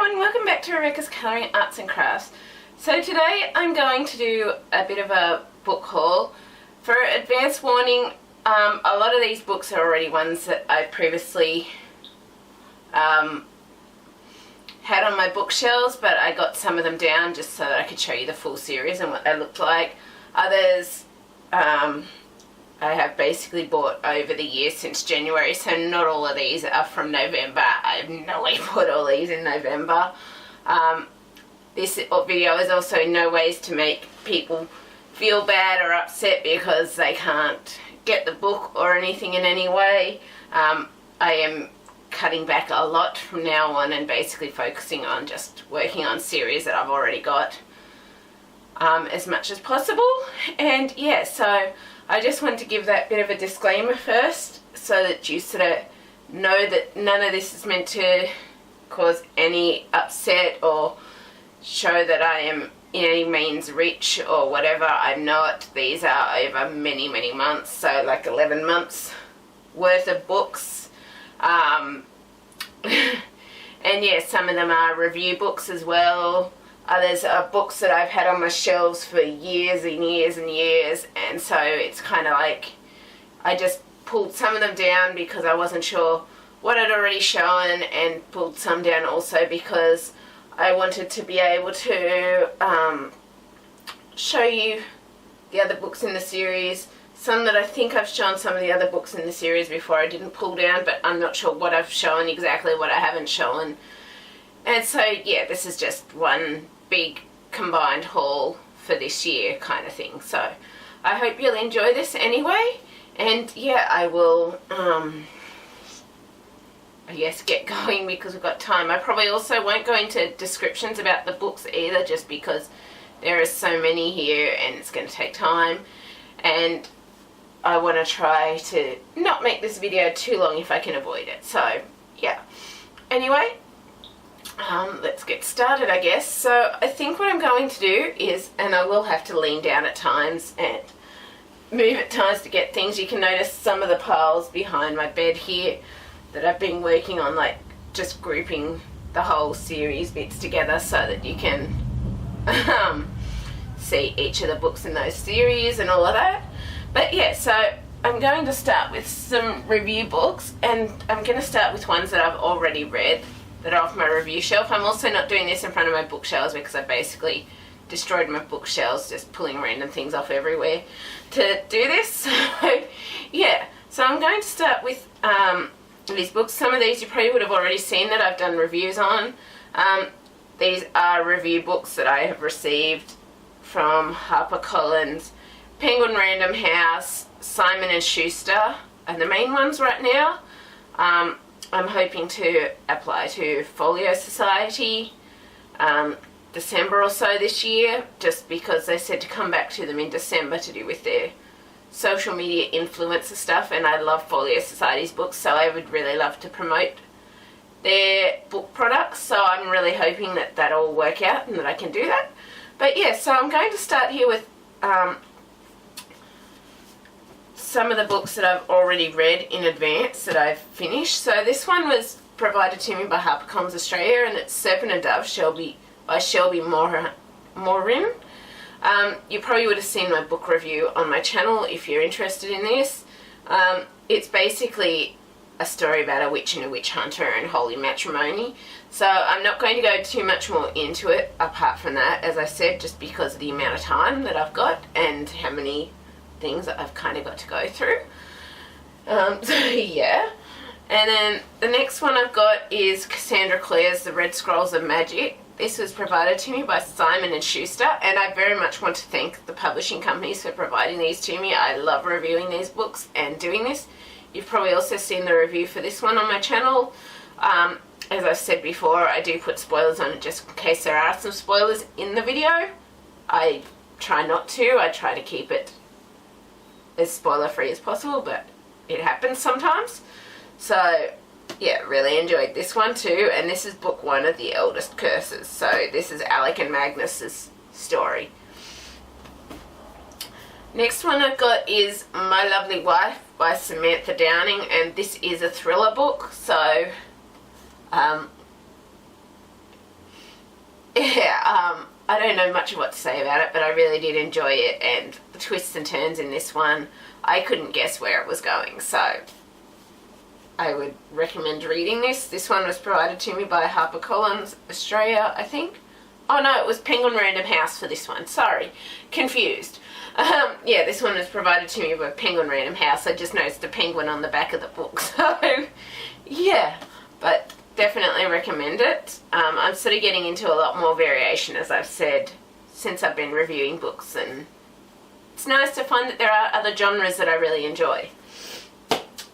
everyone, welcome back to Rebecca's Colouring Arts and Crafts. So today I'm going to do a bit of a book haul. For advance warning, a lot of these books are already ones that I previously had on my bookshelves, but I got some of them down just so that I could show you the full series and what they looked like. Others I have basically bought over the years since January, so not all of these are from November. I have no way bought all these in November. This video is also in no ways to make people feel bad or upset because they can't get the book or anything in any way. I am cutting back a lot from now on and basically focusing on just working on series that I've already got as much as possible. And yeah, so I just wanted to give that bit of a disclaimer first so that you sort of know that none of this is meant to cause any upset or show that I am in any means rich or whatever. I'm not. These are over many, many months, so like 11 months worth of books. And yeah, some of them are review books as well. Others are books that I've had on my shelves for years and years and years, and so it's kind of like I just pulled some of them down because I wasn't sure what I'd already shown, and pulled some down also because I wanted to be able to show you the other books in the series. Some that I think I've shown some of the other books in the series before I didn't pull down, but I'm not sure what I've shown exactly, what I haven't shown. And so yeah, this is just one big combined haul for this year kind of thing. So I hope you'll enjoy this anyway, and yeah, I will I guess get going because we've got time. I probably also won't go into descriptions about the books either, just because there are so many here and it's going to take time, and I want to try to not make this video too long if I can avoid it. So yeah, anyway, let's get started, I guess. So I think what I'm going to do is, and I will have to lean down at times and move at times to get things. You can notice some of the piles behind my bed here that I've been working on, like just grouping the whole series bits together so that you can see each of the books in those series and all of that. But yeah, so I'm going to start with some review books, and I'm going to start with ones that I've already read that are off my review shelf. I'm also not doing this in front of my bookshelves because I basically destroyed my bookshelves just pulling random things off everywhere to do this. So yeah, so I'm going to start with these books. Some of these you probably would have already seen that I've done reviews on. These are review books that I have received from HarperCollins, Penguin Random House, Simon & Schuster are the main ones right now. I'm hoping to apply to Folio Society December or so this year, just because they said to come back to them in December to do with their social media influencer stuff, and I love Folio Society's books, so I would really love to promote their book products. So I'm really hoping that that'll work out and that I can do that. But yeah, so I'm going to start here with some of the books that I've already read in advance that I've finished. So this one was provided to me by HarperCollins Australia, and it's Serpent and Dove by Shelby Morin. You probably would have seen my book review on my channel if you're interested in this. It's basically a story about a witch and a witch hunter and holy matrimony. So I'm not going to go too much more into it apart from that, as I said, just because of the amount of time that I've got and how many things that I've kind of got to go through. So yeah, and then the next one I've got is Cassandra Clare's The Red Scrolls of Magic. This was provided to me by Simon & Schuster, and I very much want to thank the publishing companies for providing these to me. I love reviewing these books and doing this. You've probably also seen the review for this one on my channel. As I've said before, I do put spoilers on it just in case there are some spoilers in the video. I try not to. I try to keep it as spoiler free as possible, but it happens sometimes. So yeah, really enjoyed this one too, and this is book one of The Eldest Curses. So this is Alec and Magnus's story. Next one I've got is My Lovely Wife by Samantha Downing, and this is a thriller book. So yeah, I don't know much of what to say about it, but I really did enjoy it, and the twists and turns in this one, I couldn't guess where it was going, so I would recommend reading this. This one was provided to me by HarperCollins Australia, I think. Oh no, it was Penguin Random House for this one. Sorry, confused. Yeah, this one was provided to me by Penguin Random House. I just noticed a penguin on the back of the book, so yeah, but definitely recommend it. I'm sort of getting into a lot more variation, as I've said, since I've been reviewing books, and it's nice to find that there are other genres that I really enjoy.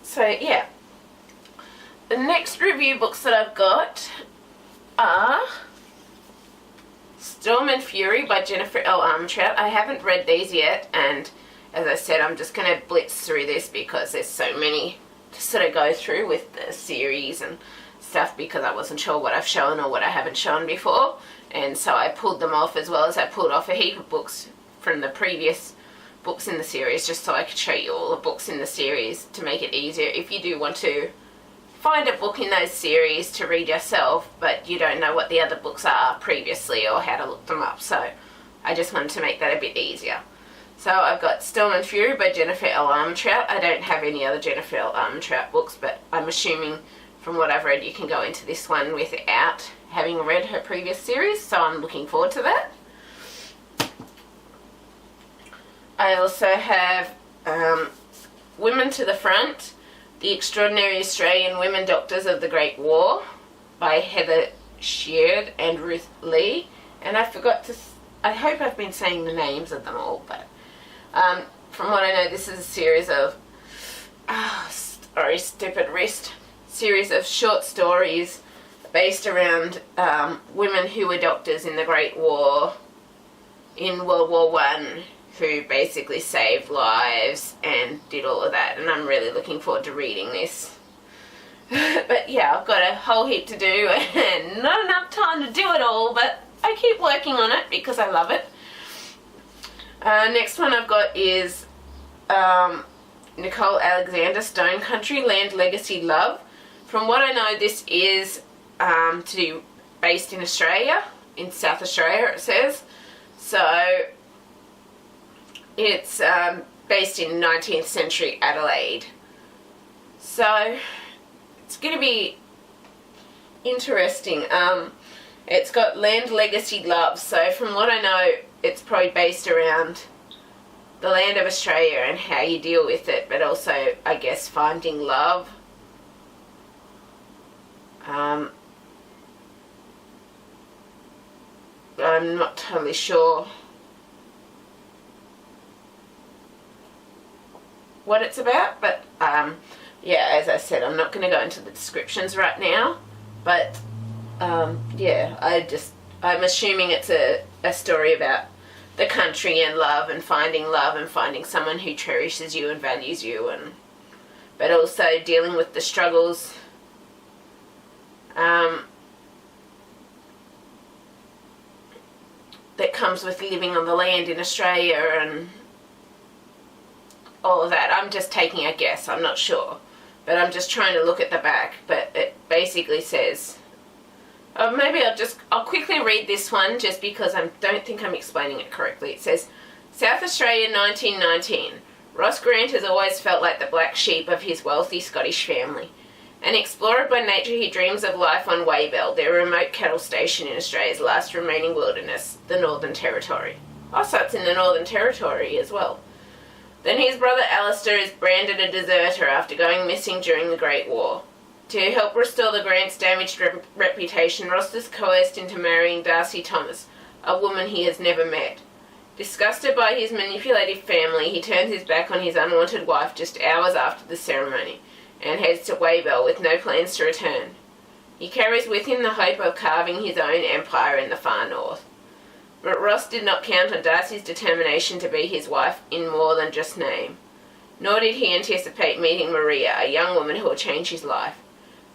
So yeah, the next review books that I've got are Storm and Fury by Jennifer L. Armentrout. I haven't read these yet, and as I said, I'm just going to blitz through this because there's so many to sort of go through with the series and stuff, because I wasn't sure what I've shown or what I haven't shown before, and so I pulled them off, as well as I pulled off a heap of books from the previous books in the series, just so I could show you all the books in the series to make it easier if you do want to find a book in those series to read yourself, but you don't know what the other books are previously or how to look them up. So I just wanted to make that a bit easier. So I've got Storm and Fury by Jennifer L. Armentrout. I don't have any other Jennifer L. Armentrout books, but I'm assuming from what I've read you can go into this one without having read her previous series, so I'm looking forward to that. I also have Women to the Front, The Extraordinary Australian Women Doctors of the Great War by Heather Sheard and Ruth Lee. And I forgot to, I hope I've been saying the names of them all, but from what I know, this is a series of, sorry, stupid wrist, series of short stories based around women who were doctors in the Great War, in World War I, who basically saved lives and did all of that, and I'm really looking forward to reading this. But yeah, I've got a whole heap to do and not enough time to do it all, but I keep working on it because I love it. Next one I've got is Nicole Alexander, Stone Country, Land, Legacy, Love. From what I know, this is based in Australia, in South Australia it says. So it's based in 19th century Adelaide. So it's going to be interesting. It's got Land, Legacy, Love. So from what I know, it's probably based around the land of Australia and how you deal with it, but also, I guess, finding love. I'm not totally sure what it's about, but yeah, as I said, I'm not going to go into the descriptions right now, but yeah, I'm assuming it's a story about the country and love and finding someone who cherishes you and values you, but also dealing with the struggles that comes with living on the land in Australia and all of that. I'm just taking a guess, I'm not sure, but I'm just trying to look at the back. But it basically says, maybe I'll quickly read this one just because I don't think I'm explaining it correctly. It says, South Australia 1919. Ross Grant has always felt like the black sheep of his wealthy Scottish family. An explorer by nature, he dreams of life on Waybell, their remote cattle station in Australia's last remaining wilderness, the Northern Territory. Oh, so it's in the Northern Territory as well. Then his brother Alistair is branded a deserter after going missing during the Great War. To help restore the Grant's damaged reputation, Ross is coerced into marrying Darcy Thomas, a woman he has never met. Disgusted by his manipulative family, he turns his back on his unwanted wife just hours after the ceremony, and heads to Waybell with no plans to return. He carries with him the hope of carving his own empire in the far north. But Ross did not count on Darcy's determination to be his wife in more than just name. Nor did he anticipate meeting Maria, a young woman who will change his life.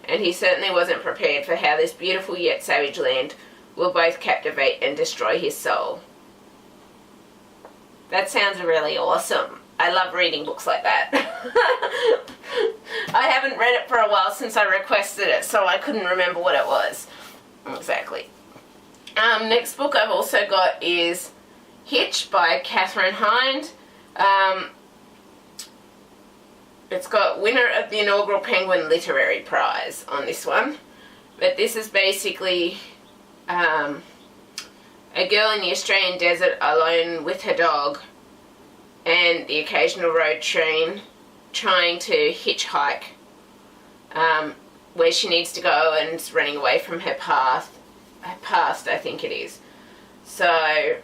And he certainly wasn't prepared for how this beautiful yet savage land will both captivate and destroy his soul. That sounds really awesome. I love reading books like that. I haven't read it for a while since I requested it, so I couldn't remember what it was exactly. Next book I've also got is Hitch by Katherine Hind. It's got winner of the inaugural Penguin Literary Prize on this one. But this is basically a girl in the Australian desert alone with her dog and the occasional road train trying to hitchhike where she needs to go, and running away from her past, I think it is. So,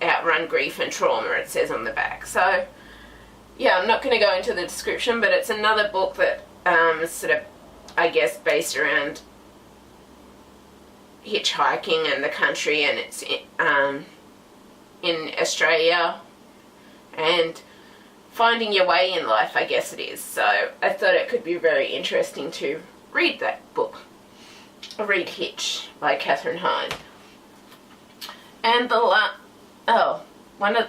outrun grief and trauma, it says on the back. So, yeah, I'm not going to go into the description, but it's another book that is sort of, I guess, based around hitchhiking and the country, and it's in Australia and finding your way in life, I guess it is. So I thought it could be very interesting to read that book. Read Hitch by Katherine Hind. And one of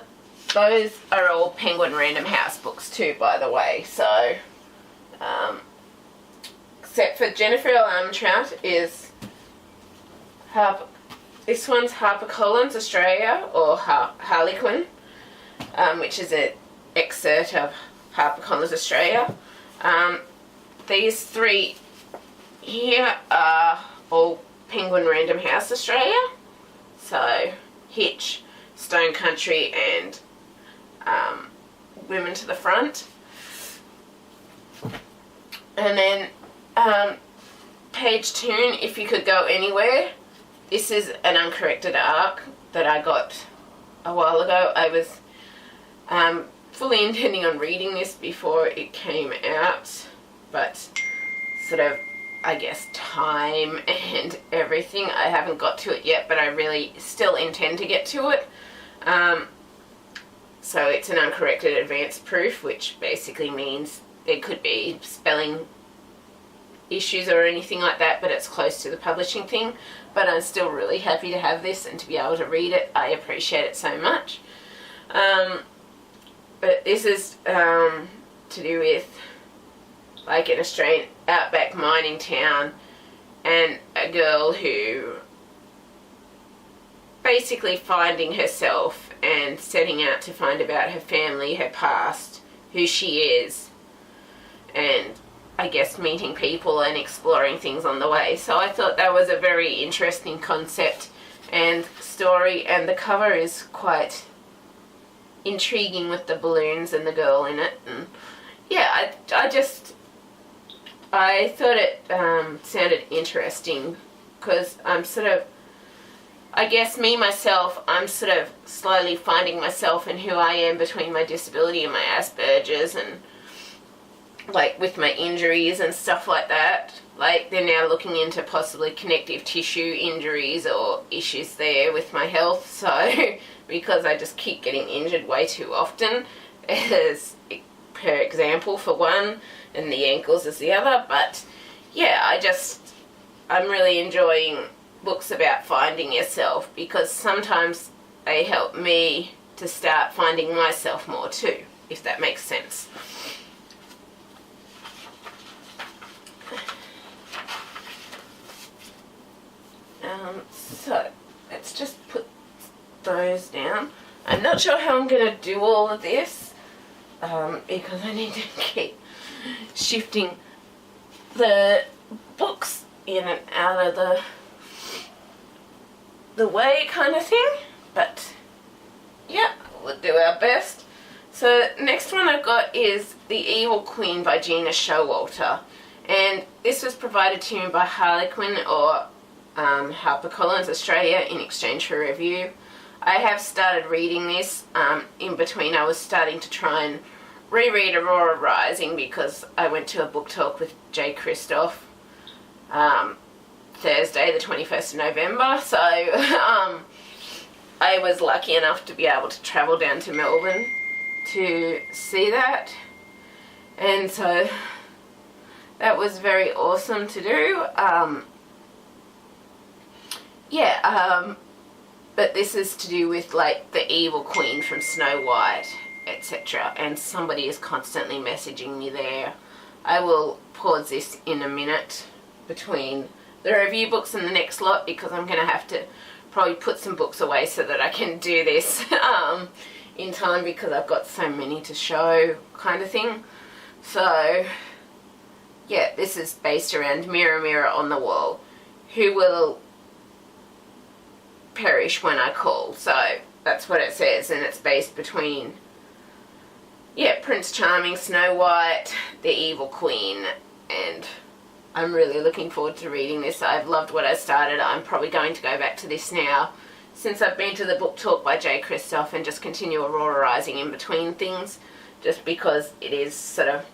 those are all Penguin Random House books too, by the way. So, except for Jennifer L. Armentrout is this one's HarperCollins Australia, or Harlequin, which is an excerpt of HarperCollins Australia. These three here are all Penguin Random House Australia. So, Hitch, Stone Country, and Women to the Front. And then Page Tune, If You Could Go Anywhere. This is an uncorrected arc that I got a while ago. I was fully intending on reading this before it came out, but sort of, I guess, time and everything, I haven't got to it yet, but I really still intend to get to it. So it's an uncorrected advanced proof, which basically means there could be spelling issues or anything like that, but it's close to the publishing thing. But I'm still really happy to have this and to be able to read it. I appreciate it so much. But this is to do with like an Australian outback mining town and a girl who basically finding herself and setting out to find about her family, her past, who she is, and I guess meeting people and exploring things on the way. So I thought that was a very interesting concept and story, and the cover is quite intriguing with the balloons and the girl in it. And yeah, I thought it sounded interesting, because I'm sort of, I guess myself, I'm sort of slowly finding myself in who I am between my disability and my Asperger's, and like with my injuries and stuff like that. Like, they're now looking into possibly connective tissue injuries or issues there with my health. So, because I just keep getting injured way too often, as per example for one, and the ankles is the other. But yeah, I'm really enjoying books about finding yourself, because sometimes they help me to start finding myself more too, if that makes sense. So let's just put those down. I'm not sure how I'm going to do all of this, because I need to keep shifting the books in and out of the way, kind of thing. But yeah, we'll do our best. So next one I've got is The Evil Queen by Gina Showalter, and this was provided to me by Harlequin, or HarperCollins Australia, in exchange for review. I have started reading this. In between, I was starting to try and reread Aurora Rising, because I went to a book talk with Jay Christoph Thursday the 21st of November, so I was lucky enough to be able to travel down to Melbourne to see that, and so that was very awesome to do. But this is to do with like the evil queen from Snow White, etc. And somebody is constantly messaging me there. I will pause this in a minute between the review books and the next lot, because I'm going to have to probably put some books away so that I can do this in time, because I've got so many to show, kind of thing. So yeah, this is based around Mirror, Mirror on the Wall, who will perish when I call. So that's what it says, and it's based between, yeah, Prince Charming, Snow White, the Evil Queen, and I'm really looking forward to reading this. I've loved what I started. I'm probably going to go back to this now, since I've been to the book talk by J. Christoph, and just continue aurorizing in between things, just because it is sort of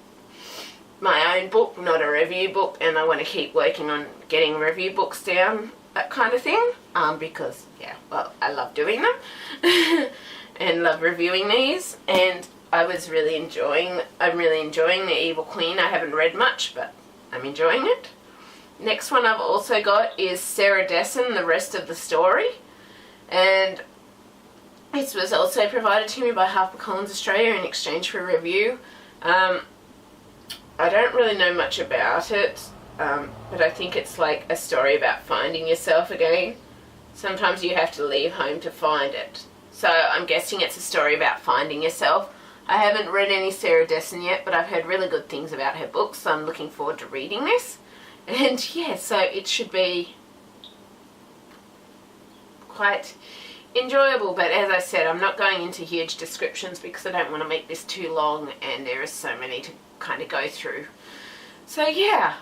my own book, not a review book, and I want to keep working on getting review books down, that kind of thing, because, yeah, well, I love doing them and love reviewing these, and I'm really enjoying The Evil Queen. I haven't read much, but I'm enjoying it. Next one I've also got is Sarah Dessen, The Rest of the Story, and this was also provided to me by HarperCollins Australia in exchange for review. I don't really know much about it, but I think it's like a story about finding yourself again. Sometimes you have to leave home to find it. So I'm guessing it's a story about finding yourself. I haven't read any Sarah Dessen yet, but I've heard really good things about her books, so I'm looking forward to reading this. And yeah, so it should be quite enjoyable, but as I said, I'm not going into huge descriptions because I don't want to make this too long, and there is so many to kind of go through. So yeah,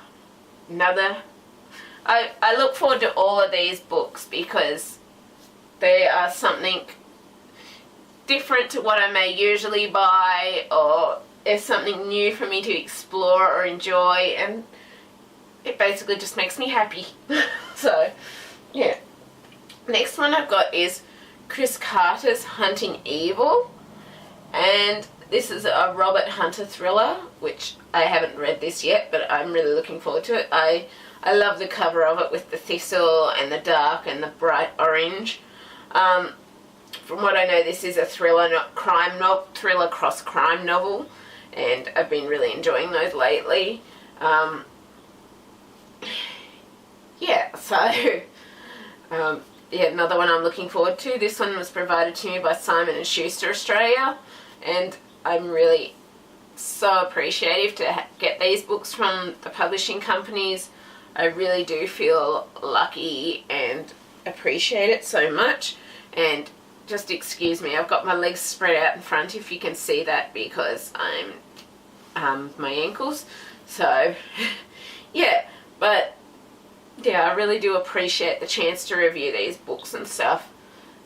I look forward to all of these books because they are something different to what I may usually buy, or it's something new for me to explore or enjoy, and it basically just makes me happy. So yeah, next one I've got is Chris Carter's Hunting Evil, and this is a Robert Hunter thriller, which I haven't read this yet, but I'm really looking forward to it. I love the cover of it with the thistle and the dark and the bright orange. From what I know, this is a thriller, not crime novel, thriller cross crime novel, and I've been really enjoying those lately. Yeah, so yeah, another one I'm looking forward to. This one was provided to me by Simon & Schuster Australia, and I'm really so appreciative to get these books from the publishing companies. I really do feel lucky and appreciate it so much. And just excuse me, I've got my legs spread out in front if you can see that, because I'm my ankles. So yeah, but yeah, I really do appreciate the chance to review these books and stuff.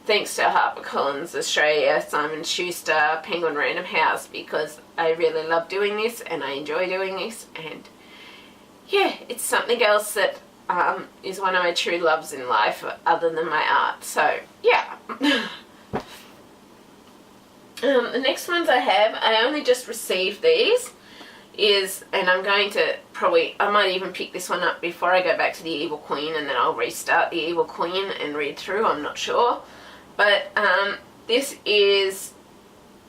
Thanks to HarperCollins Australia, Simon Schuster, Penguin Random House, because I really love doing this and I enjoy doing this, and yeah, it's something else that is one of my true loves in life other than my art. So yeah. The next ones I have, I only just received these, and I'm going to I might even pick this one up before I go back to The Evil Queen, and then I'll restart The Evil Queen and read through, I'm not sure. But this is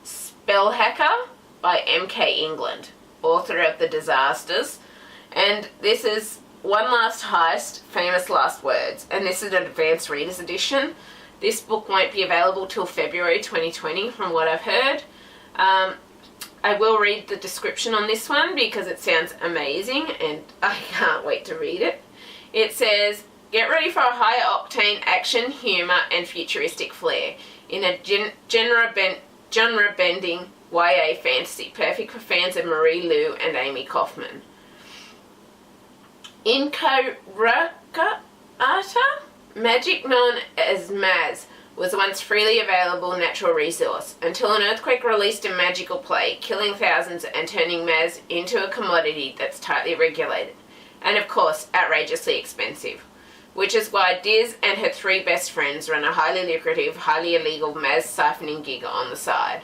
Spell Hacker by M.K. England, author of The Disasters, and this is One Last Heist, Famous Last Words, and this is an advanced readers edition. This book won't be available till February 2020 from what I've heard. I will read the description on this one because it sounds amazing and I can't wait to read it. It says, get ready for a high-octane action, humour and futuristic flair in a genre-bending YA fantasy, perfect for fans of Marie Lu and Amy Kaufman. In Karakata, magic known as Maz was once freely available natural resource until an earthquake released a magical plague, killing thousands and turning Maz into a commodity that's tightly regulated and, of course, outrageously expensive, which is why Diz and her three best friends run a highly lucrative, highly illegal Maz siphoning gig on the side.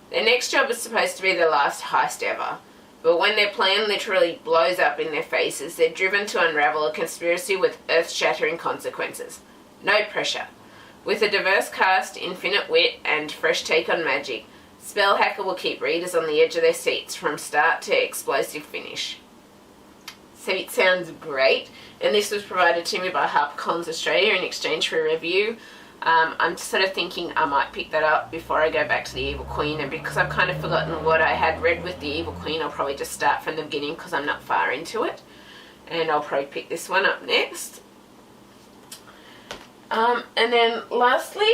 Their next job is supposed to be their last heist ever, but when their plan literally blows up in their faces, they're driven to unravel a conspiracy with earth-shattering consequences. No pressure. With a diverse cast, infinite wit, and fresh take on magic, Spell Hacker will keep readers on the edge of their seats from start to explosive finish. So it sounds great, and this was provided to me by HarperCollins Australia in exchange for a review. I'm sort of thinking I might pick that up before I go back to The Evil Queen, and because I've kind of forgotten what I had read with The Evil Queen, I'll probably just start from the beginning because I'm not far into it, and I'll probably pick this one up next. And then lastly,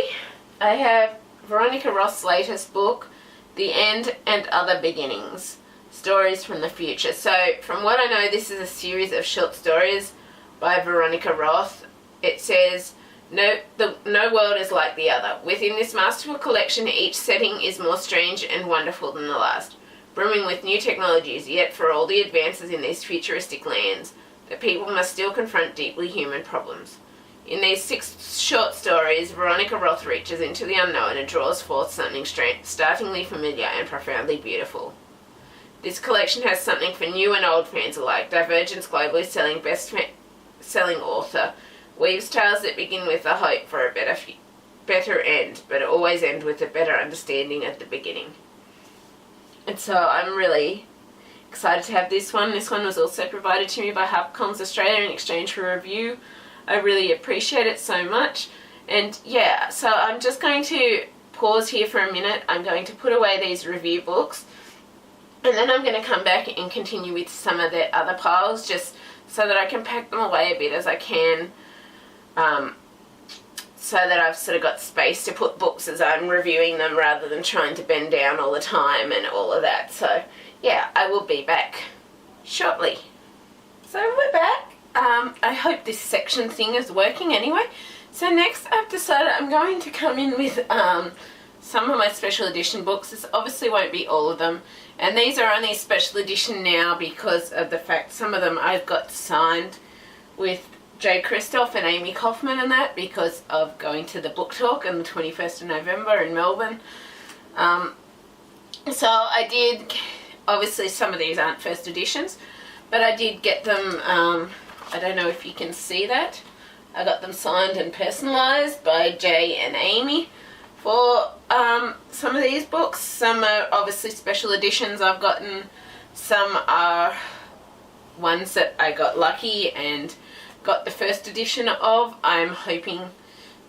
I have Veronica Roth's latest book, The End and Other Beginnings, Stories from the Future. So from what I know, this is a series of short stories by Veronica Roth. It says, no world is like the other. Within this masterful collection, each setting is more strange and wonderful than the last, brimming with new technologies, yet for all the advances in these futuristic lands, the people must still confront deeply human problems. In these 6 short stories, Veronica Roth reaches into the unknown and draws forth something startlingly familiar and profoundly beautiful. This collection has something for new and old fans alike. Divergent's globally selling best-selling author weaves tales that begin with a hope for a better end, but always end with a better understanding at the beginning. And so I'm really excited to have this one. This one was also provided to me by HarperCollins Australia in exchange for a review. I really appreciate it so much. And yeah, so I'm just going to pause here for a minute. I'm going to put away these review books, and then I'm going to come back and continue with some of the other piles, just so that I can pack them away a bit as I can, so that I've sort of got space to put books as I'm reviewing them rather than trying to bend down all the time and all of that. So yeah, I will be back shortly. So we're back. I hope this section thing is working anyway. So next I've decided I'm going to come in with some of my special edition books. This obviously won't be all of them, and these are only special edition now because of the fact some of them I've got signed with Jay Kristoff and Amy Kaufman and that, because of going to the book talk on the 21st of November in Melbourne. So I did, obviously some of these aren't first editions, but I did get them, I don't know if you can see that. I got them signed and personalised by Jay and Amy for some of these books. Some are obviously special editions I've gotten. Some are ones that I got lucky and got the first edition of. I'm hoping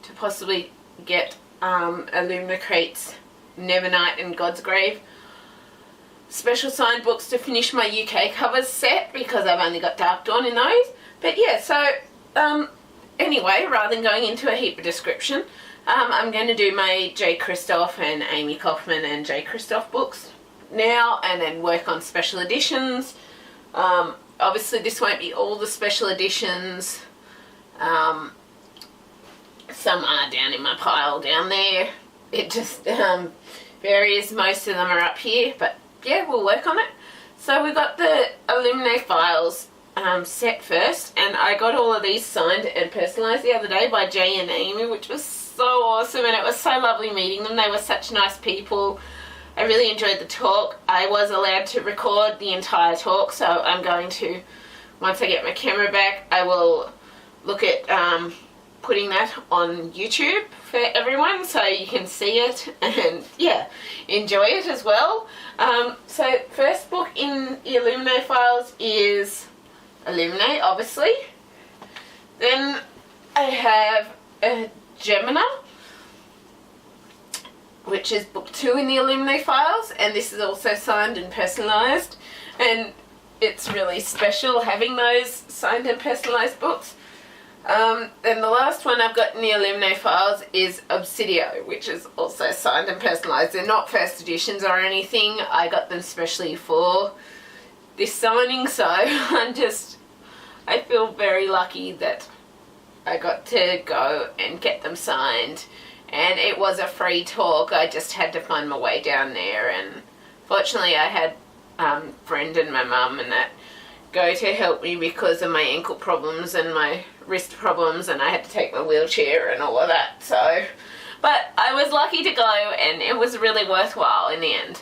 to possibly get Illumina Crate's Nevernight and God's Grave special signed books to finish my UK covers set, because I've only got Dark Dawn in those. But yeah, so anyway, rather than going into a heap of description, I'm going to do my Jay Kristoff and Amy Kaufman and Jay Kristoff books now, and then work on special editions. Obviously this won't be all the special editions. Some are down in my pile down there. It just varies. Most of them are up here, but yeah, we'll work on it. So we got the Illuminate Files set first, and I got all of these signed and personalised the other day by Jay and Amy, which was so awesome, and it was so lovely meeting them. They were such nice people. I really enjoyed the talk. I was allowed to record the entire talk, so I'm going to, once I get my camera back, I will look at putting that on YouTube for everyone so you can see it and yeah, enjoy it as well. So first book in the Illuminate Files is Illuminate, obviously. Then I have Gemina, which is book 2 in the Illuminate Files, and this is also signed and personalised, and it's really special having those signed and personalised books. Then the last one I've got in the Illuminate Files is Obsidio, which is also signed and personalised. They're not first editions or anything. I got them specially for this signing, so I feel very lucky that I got to go and get them signed. And it was a free talk. I just had to find my way down there, and fortunately I had friend and my mum and that go to help me because of my ankle problems and my wrist problems, and I had to take my wheelchair and all of that. So, but I was lucky to go, and it was really worthwhile in the end.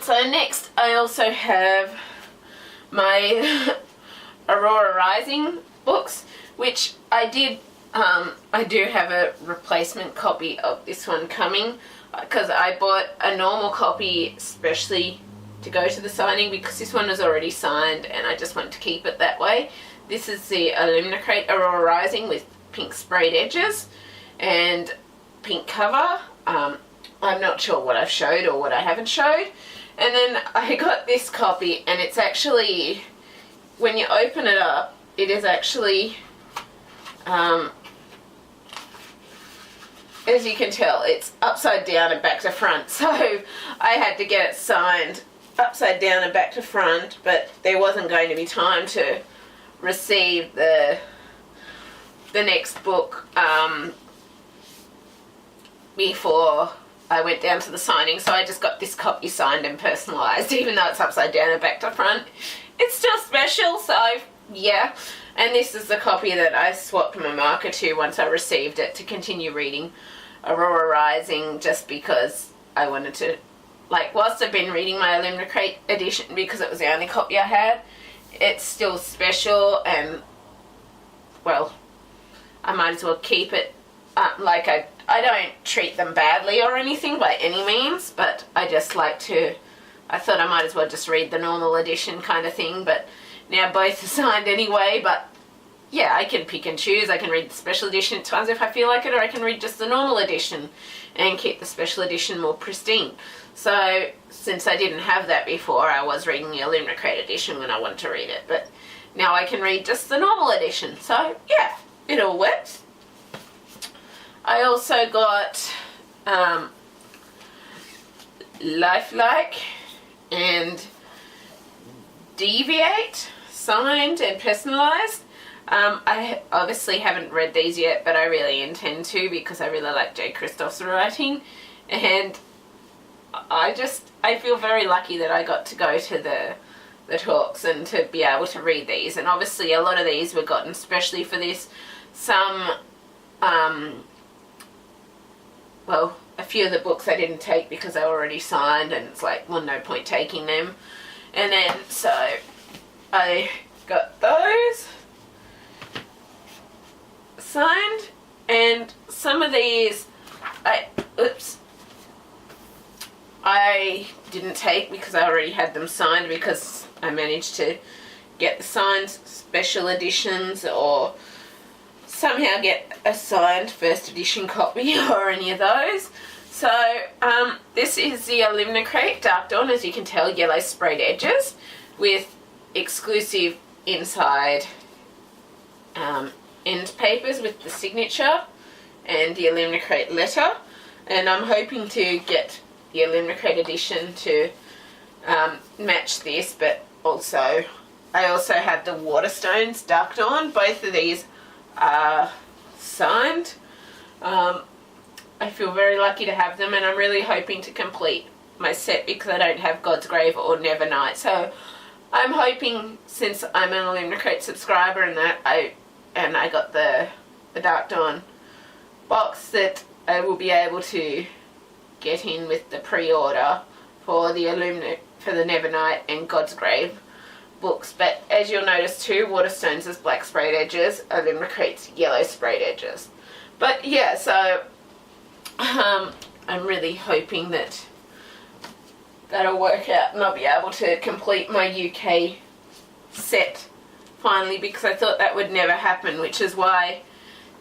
So next I also have my Aurora Rising books, which I do have a replacement copy of this one coming, because I bought a normal copy especially to go to the signing because this one was already signed and I just want to keep it that way. This is the Illuminate Aurora Rising with pink sprayed edges and pink cover. I'm not sure what I've showed or what I haven't showed. And then I got this copy, and it's actually, when you open it up, it is actually, as you can tell, it's upside down and back to front. So I had to get it signed upside down and back to front, but there wasn't going to be time to receive the next book before I went down to the signing, so I just got this copy signed and personalised, even though it's upside down and back to front. It's still special, so yeah. And this is the copy that I swapped my marker to once I received it to continue reading Aurora Rising, just because I wanted to, like, whilst I've been reading my Illuminate edition because it was the only copy I had, it's still special, and, well, I might as well keep it. Like, I don't treat them badly or anything by any means, but I just like to, I thought I might as well just read the normal edition kind of thing, but now both are signed anyway. But yeah, I can pick and choose. I can read the special edition at times if I feel like it, or I can read just the normal edition and keep the special edition more pristine. So since I didn't have that before, I was reading the Illuminate edition when I wanted to read it, but now I can read just the normal edition. So yeah, it all works. I also got Lifelike and Deviate signed and personalised. I obviously haven't read these yet, but I really intend to because I really like J. Kristoff's writing, and I feel very lucky that I got to go to the talks and to be able to read these. And obviously a lot of these were gotten especially for this. Some well, a few of the books I didn't take because they were already signed, and it's like, well, no point taking them. And then, so, I got those signed, and some of these, I didn't take because I already had them signed, because I managed to get the signed special editions or somehow get a signed first edition copy or any of those. So this is the Illuminate Dark Dawn, as you can tell, yellow sprayed edges with exclusive inside end papers with the signature and the Illuminate letter. And I'm hoping to get the Illuminate edition to match this, but also I also have the Waterstones Dark Dawn. Both of these are signed. I feel very lucky to have them, and I'm really hoping to complete my set because I don't have God's Grave or Nevernight. So I'm hoping, since I'm an Illuminate subscriber and that I got the Dark Dawn box, that I will be able to get in with the pre-order for the Nevernight and God's Grave books. But as you'll notice too, Waterstones is black sprayed edges, Illuminate's yellow sprayed edges. But yeah, so I'm really hoping that that'll work out and I'll be able to complete my UK set finally, because I thought that would never happen, which is why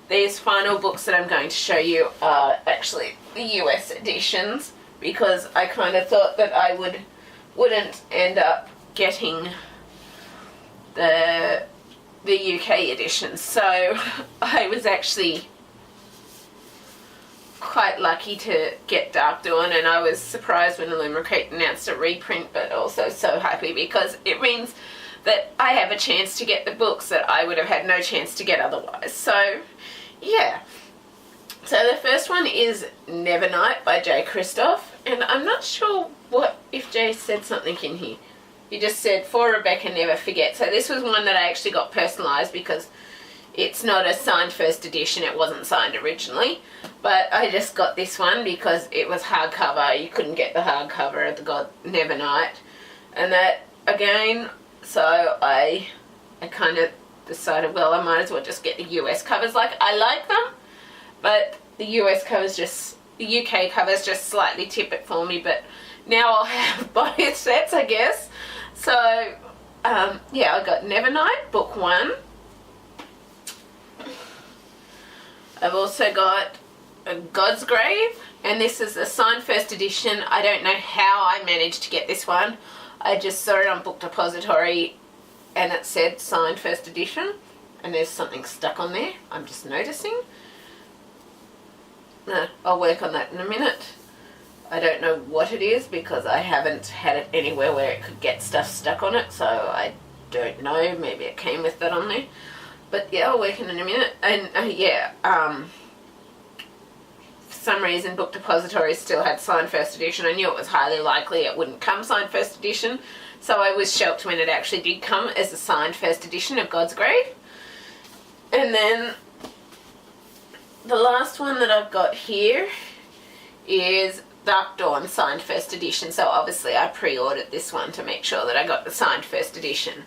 these final books that I'm going to show you are actually the US editions, because I kind of thought that I wouldn't end up getting the UK edition. So I was actually quite lucky to get Dark Dawn, and I was surprised when Illuminate announced a reprint, but also so happy because it means that I have a chance to get the books that I would have had no chance to get otherwise. So yeah, so the first one is Nevernight by J. Kristoff, and I'm not sure if Jay said something in here. He just said, "For Rebecca, never forget." So this was one that I actually got personalised because it's not a signed first edition. It wasn't signed originally, but I just got this one because it was hardcover. You couldn't get the hardcover of the Nevernight, and that again. So I kind of decided, well, I might as well just get the US covers. Like, I like them, but the US covers the UK covers just slightly tip it for me. But now I'll have both sets, I guess. So yeah, I got Nevernight, book 1. I've also got God's Grave, and this is a signed first edition. I don't know how I managed to get this one. I just saw it on Book Depository and it said signed first edition, and there's something stuck on there. I'm just noticing. No, I'll work on that in a minute. I don't know what it is because I haven't had it anywhere where it could get stuff stuck on it, so I don't know. Maybe it came with that on there. But yeah, I'll work in a minute. And for some reason Book Depository still had signed first edition. I knew it was highly likely it wouldn't come signed first edition, so I was shocked when it actually did come as a signed first edition of God's Grave. And then the last one that I've got here is Dark Dawn signed first edition. So obviously I pre-ordered this one to make sure that I got the signed first edition.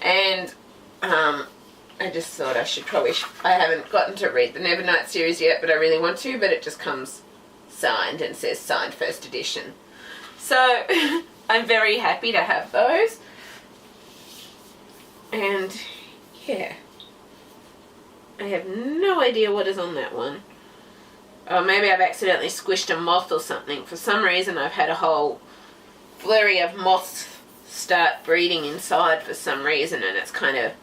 And I just thought I should I haven't gotten to read the Nevernight series yet, but I really want to, but it just comes signed and says signed first edition. So I'm very happy to have those. And yeah, I have no idea what is on that one. Or maybe I've accidentally squished a moth or something. For some reason I've had a whole flurry of moths start breeding inside for some reason, and it's kind of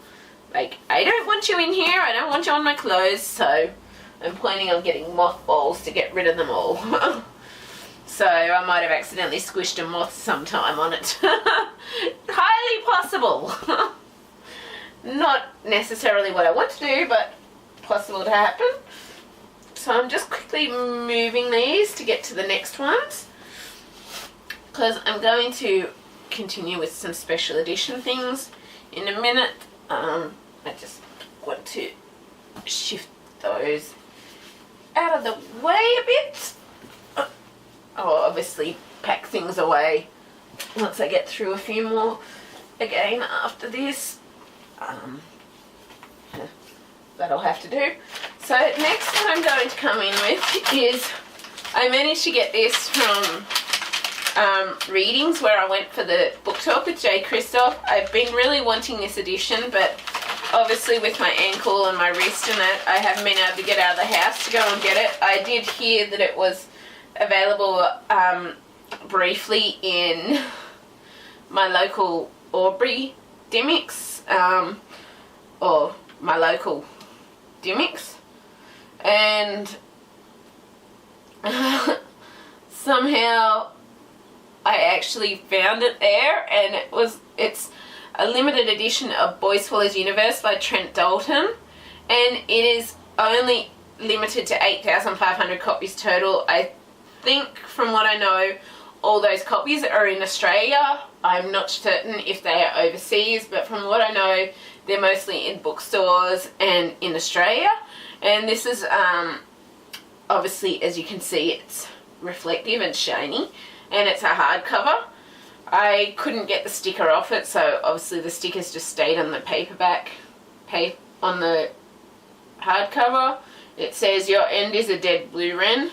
like, I don't want you in here, I don't want you on my clothes, so I'm planning on getting mothballs to get rid of them all. So I might have accidentally squished a moth sometime on it. Highly possible. Not necessarily what I want to do, but possible to happen. So I'm just quickly moving these to get to the next ones, because I'm going to continue with some special edition things in a minute. I just want to shift those out of the way a bit. I'll obviously pack things away once I get through a few more again after this. That'll have to do. So next what I'm going to come in with is, I managed to get this from Readings, where I went for the book talk with Jay Christoph. I've been really wanting this edition, but obviously with my ankle and my wrist and that, I haven't been able to get out of the house to go and get it. I did hear that it was available briefly in my local Aubrey Dimmicks, or my local Dimmicks, and somehow I actually found it there, and it's a limited edition of Boy Swallows Universe by Trent Dalton, and it is only limited to 8,500 copies total. I think, from what I know, all those copies are in Australia. I'm not certain if they are overseas, but from what I know, they're mostly in bookstores and in Australia. And this is, obviously, as you can see, it's reflective and shiny, and it's a hardcover. I couldn't get the sticker off it, so obviously the stickers just stayed on the paperback, on the hardcover. It says, "Your end is a dead blue wren."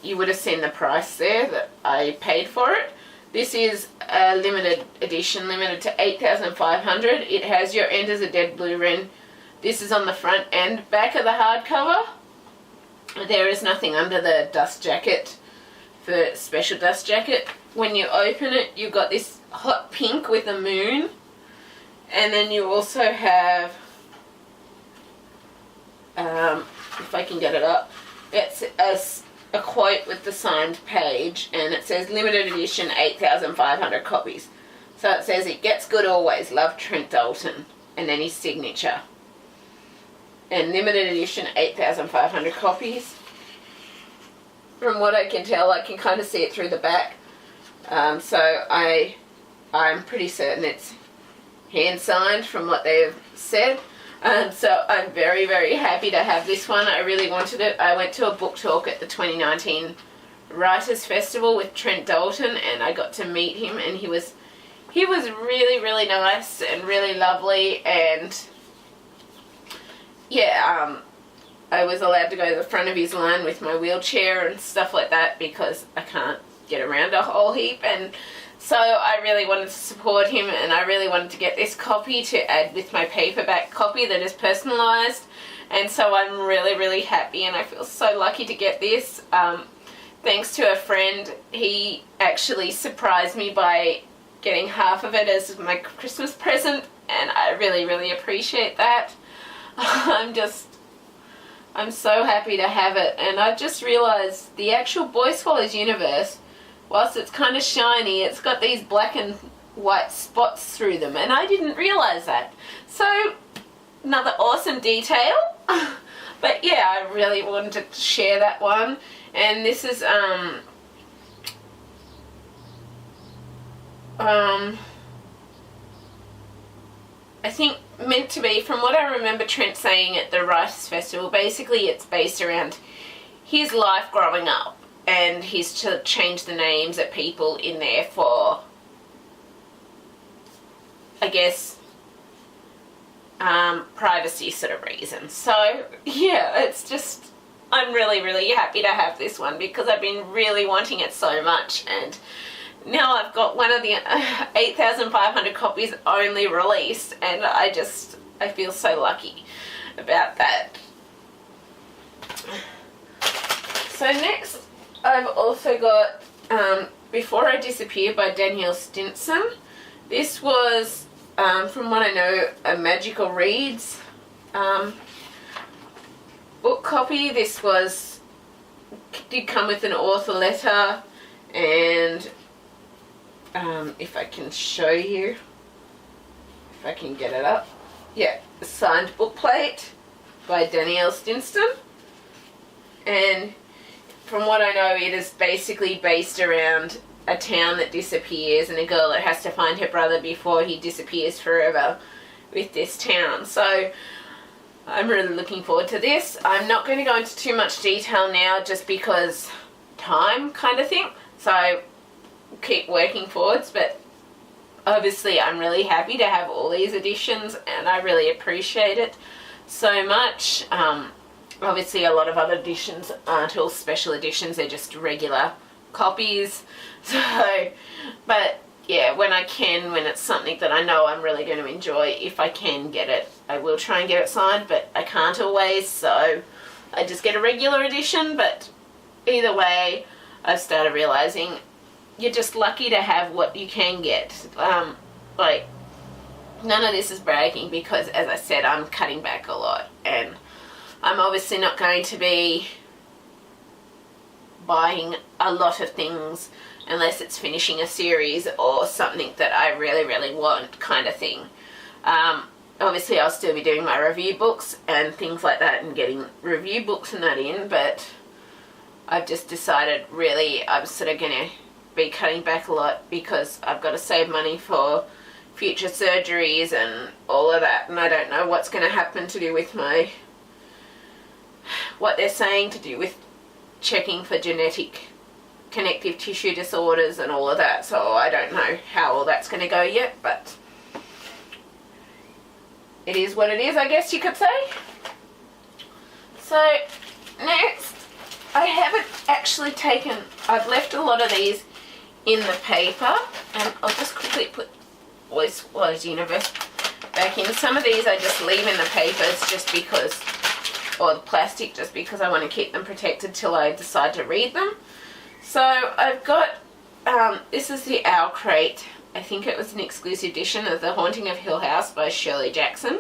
You would have seen the price there that I paid for it. This is a limited edition, limited to 8,500. It has "Your end is a dead blue wren." This is on the front and back of the hardcover. There is nothing under the dust jacket for special dust jacket. When you open it, you've got this hot pink with a moon, and then you also have, if I can get it up, it's a quote with the signed page, and it says limited edition 8,500 copies. So it says, "It gets good always, love, Trent Dalton," and then his signature. And limited edition 8,500 copies. From what I can tell, I can kind of see it through the back. So I'm pretty certain it's hand signed from what they've said. So I'm very, very happy to have this one. I really wanted it. I went to a book talk at the 2019 Writers Festival with Trent Dalton, and I got to meet him, and he was really, really nice and really lovely, and yeah, I was allowed to go to the front of his line with my wheelchair and stuff like that, because I can't get around a whole heap, and so I really wanted to support him, and I really wanted to get this copy to add with my paperback copy that is personalised. And so I'm really, really happy, and I feel so lucky to get this. Thanks to a friend, he actually surprised me by getting half of it as my Christmas present, and I really, really appreciate that. I'm so happy to have it, and I've just realised the actual Boy Swallows universe, whilst it's kind of shiny, it's got these black and white spots through them, and I didn't realise that. So, another awesome detail. But yeah, I really wanted to share that one. And this is I think meant to be, from what I remember Trent saying at the Writers' Festival, basically it's based around his life growing up, and he's to change the names of people in there for, I guess, privacy sort of reasons. So yeah, it's just, I'm really, really happy to have this one because I've been really wanting it so much, and now I've got one of the 8,500 copies only released, and I feel so lucky about that. So next I've also got Before I Disappear by Danielle Stinson. This was, from what I know, a Magical Reads book copy. This did come with an author letter, and if I can show you, if I can get it up, yeah, a signed bookplate by Danielle Stinson. And from what I know, it is basically based around a town that disappears and a girl that has to find her brother before he disappears forever with this town. So I'm really looking forward to this. I'm not going to go into too much detail now just because time kind of thing, so keep working forwards, but obviously I'm really happy to have all these editions, and I really appreciate it so much. Obviously a lot of other editions aren't all special editions, they're just regular copies. So, but yeah, when I can, when it's something that I know I'm really going to enjoy, if I can get it, I will try and get it signed, but I can't always, so I just get a regular edition. But either way, I've started realising you're just lucky to have what you can get. Like, none of this is bragging because, as I said, I'm cutting back a lot, and I'm obviously not going to be buying a lot of things unless it's finishing a series or something that I really, really want, kind of thing. Obviously I'll still be doing my review books and things like that and getting review books and that in, but I've just decided really I'm sort of going to be cutting back a lot because I've got to save money for future surgeries and all of that, and I don't know what's going to happen to do with what they're saying to do with checking for genetic connective tissue disorders and all of that, so I don't know how all that's going to go yet, but it is what it is, I guess you could say. So next, I haven't actually I've left a lot of these in the paper, and I'll just quickly put Boy Swallows Universe back in. Some of these I just leave in the papers just because, or the plastic, just because I want to keep them protected till I decide to read them. So I've got, this is the Owl Crate. I think it was an exclusive edition of The Haunting of Hill House by Shirley Jackson.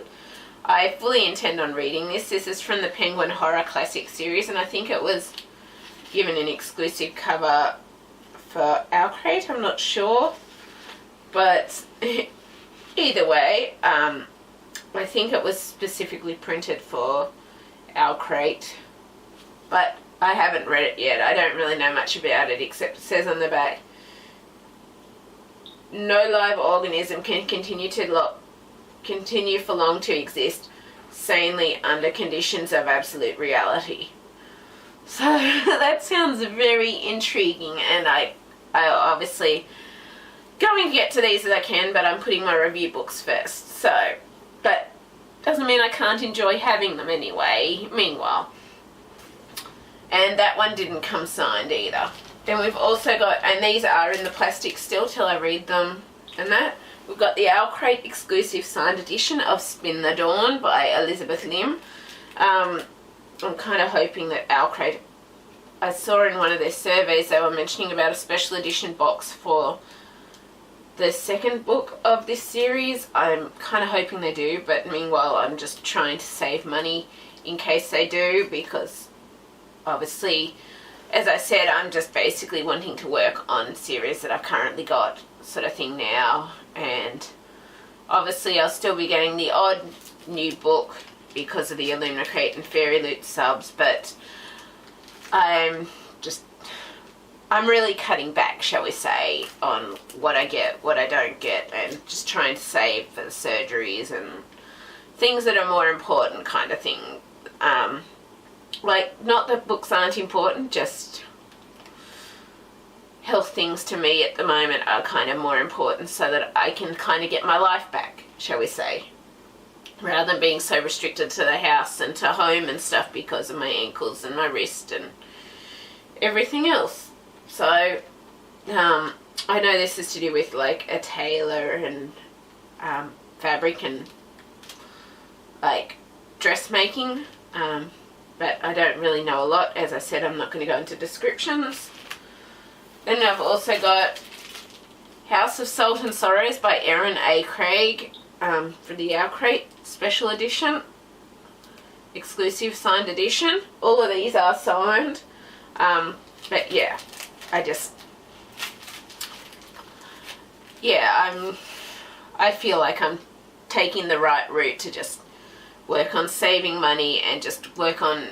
I fully intend on reading this. This is from the Penguin Horror Classic series, and I think it was given an exclusive cover for Owl Crate, I'm not sure. But either way, I think it was specifically printed for Owl Crate. But I haven't read it yet. I don't really know much about it, except it says on the back, no live organism can continue for long to exist sanely under conditions of absolute reality. So that sounds very intriguing, and I obviously going to get to these as I can, but I'm putting my review books first. So, but doesn't mean I can't enjoy having them anyway, meanwhile. And that one didn't come signed either. Then we've also got, and these are in the plastic still till I read them and that, we've got the Owl Crate exclusive signed edition of Spin the Dawn by Elizabeth Lim. I'm kind of hoping that Owl Crate, I saw in one of their surveys they were mentioning about a special edition box for the second book of this series. I'm kind of hoping they do, but meanwhile I'm just trying to save money in case they do, because obviously, as I said, I'm just basically wanting to work on series that I've currently got sort of thing now, and obviously I'll still be getting the odd new book because of the Illumicrate and Fairy Loot subs, but I'm really cutting back, shall we say, on what I get, what I don't get, and just trying to save for the surgeries and things that are more important kind of thing. Like, not that books aren't important, just health things to me at the moment are kind of more important so that I can kind of get my life back, shall we say, rather than being so restricted to the house and to home and stuff because of my ankles and my wrist and everything else. So, I know this is to do with like a tailor and fabric and like dressmaking, but I don't really know a lot. As I said, I'm not going to go into descriptions. Then I've also got House of Salt and Sorrows by Erin A. Craig for the Owl Crate special edition, exclusive signed edition. All of these are signed, but yeah, I feel like I'm taking the right route to just work on saving money and just work on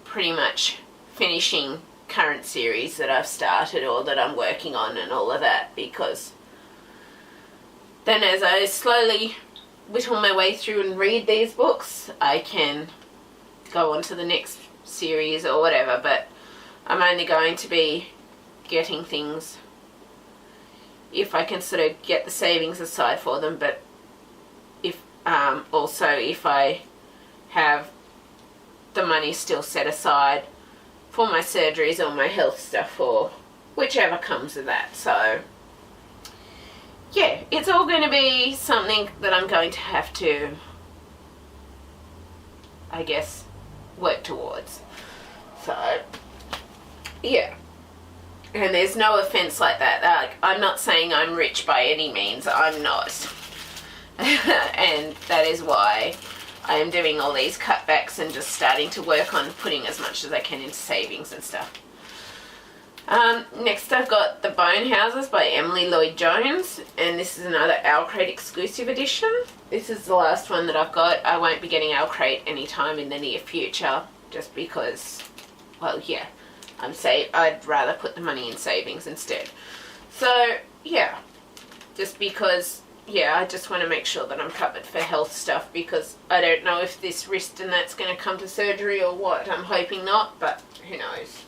pretty much finishing current series that I've started or that I'm working on and all of that, because then as I slowly whittle my way through and read these books, I can go on to the next series or whatever. But I'm only going to be getting things if I can sort of get the savings aside for them, but if also if I have the money still set aside for my surgeries or my health stuff or whichever comes of that. So yeah, it's all going to be something that I'm going to have to, I guess, work towards. So yeah, and there's no offense like that. Like, I'm not saying I'm rich by any means. I'm not. And that is why I am doing all these cutbacks and just starting to work on putting as much as I can into savings and stuff. Next I've got The Bone Houses by Emily Lloyd-Jones, and this is another Owl Crate exclusive edition. This is the last one that I've got. I won't be getting Owl Crate anytime in the near future, just because, well, yeah, I'd rather put the money in savings instead. So yeah, just because, yeah, I just want to make sure that I'm covered for health stuff, because I don't know if this wrist and that's going to come to surgery or what. I'm hoping not, but who knows.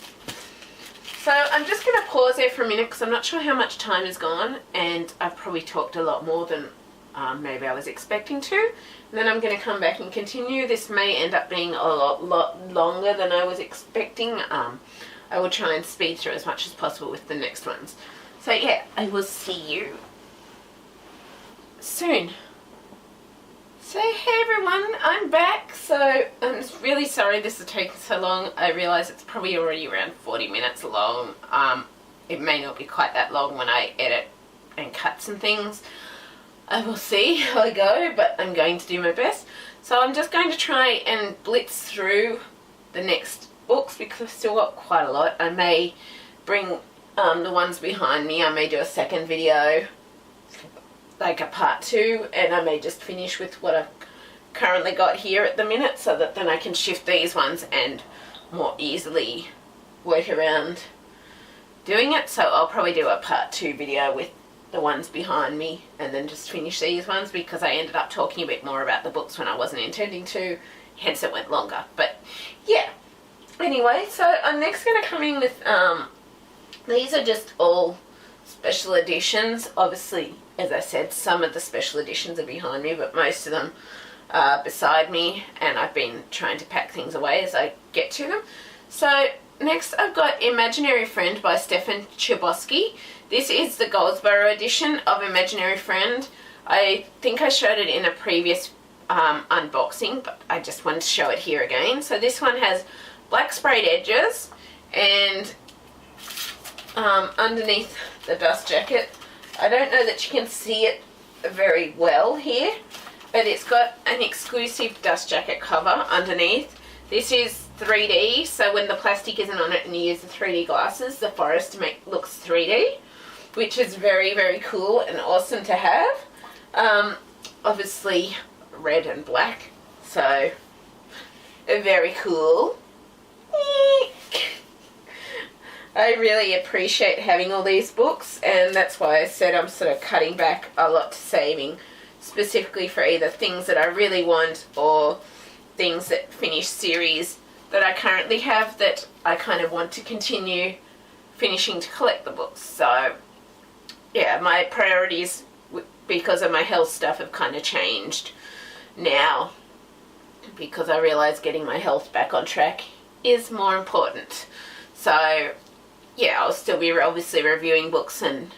So I'm just going to pause there for a minute because I'm not sure how much time has gone, and I've probably talked a lot more than maybe I was expecting to. And then I'm going to come back and continue. This may end up being a lot longer than I was expecting. I will try and speed through as much as possible with the next ones. So yeah, I will see you soon. So hey everyone, I'm back. So I'm really sorry this is taking so long. I realise it's probably already around 40 minutes long. It may not be quite that long when I edit and cut some things. I will see how I go, but I'm going to do my best. So I'm just going to try and blitz through the next books because I've still got quite a lot. I may bring the ones behind me. I may do a second video, like a part 2, and I may just finish with what I've currently got here at the minute, so that then I can shift these ones and more easily work around doing it. So I'll probably do a part 2 video with the ones behind me and then just finish these ones, because I ended up talking a bit more about the books when I wasn't intending to, hence it went longer. But yeah, anyway, so I'm next going to come in with these are just all special editions. Obviously, as I said, some of the special editions are behind me, but most of them are beside me, and I've been trying to pack things away as I get to them. So next I've got Imaginary Friend by Stefan Chbosky. This is the Goldsboro edition of Imaginary Friend. I think I showed it in a previous unboxing, but I just wanted to show it here again. So this one has black sprayed edges, and underneath the dust jacket, I don't know that you can see it very well here, but it's got an exclusive dust jacket cover underneath. This is 3D, so when the plastic isn't on it and you use the 3D glasses, the forest looks 3D, which is very, very cool and awesome to have. Obviously red and black, so very cool. I really appreciate having all these books, and that's why I said I'm sort of cutting back a lot to saving, specifically for either things that I really want or things that finish series that I currently have that I kind of want to continue finishing to collect the books. So yeah, my priorities because of my health stuff have kind of changed now, because I realise getting my health back on track is more important. So yeah, I'll still be obviously reviewing books and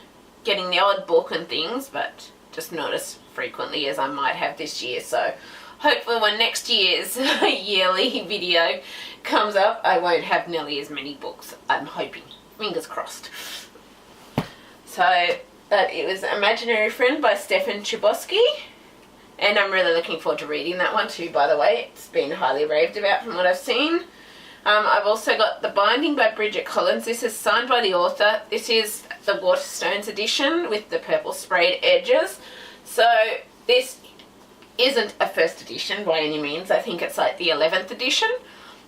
getting the odd book and things, but just not as frequently as I might have this year. So hopefully when next year's yearly video comes up, I won't have nearly as many books. I'm hoping. Fingers crossed. So it was Imaginary Friend by Stefan Chbosky, and I'm really looking forward to reading that one too, by the way. It's been highly raved about from what I've seen. I've also got The Binding by Bridget Collins. This is signed by the author. This is the Waterstones edition with the purple sprayed edges. So this isn't a first edition by any means. I think it's like the 11th edition.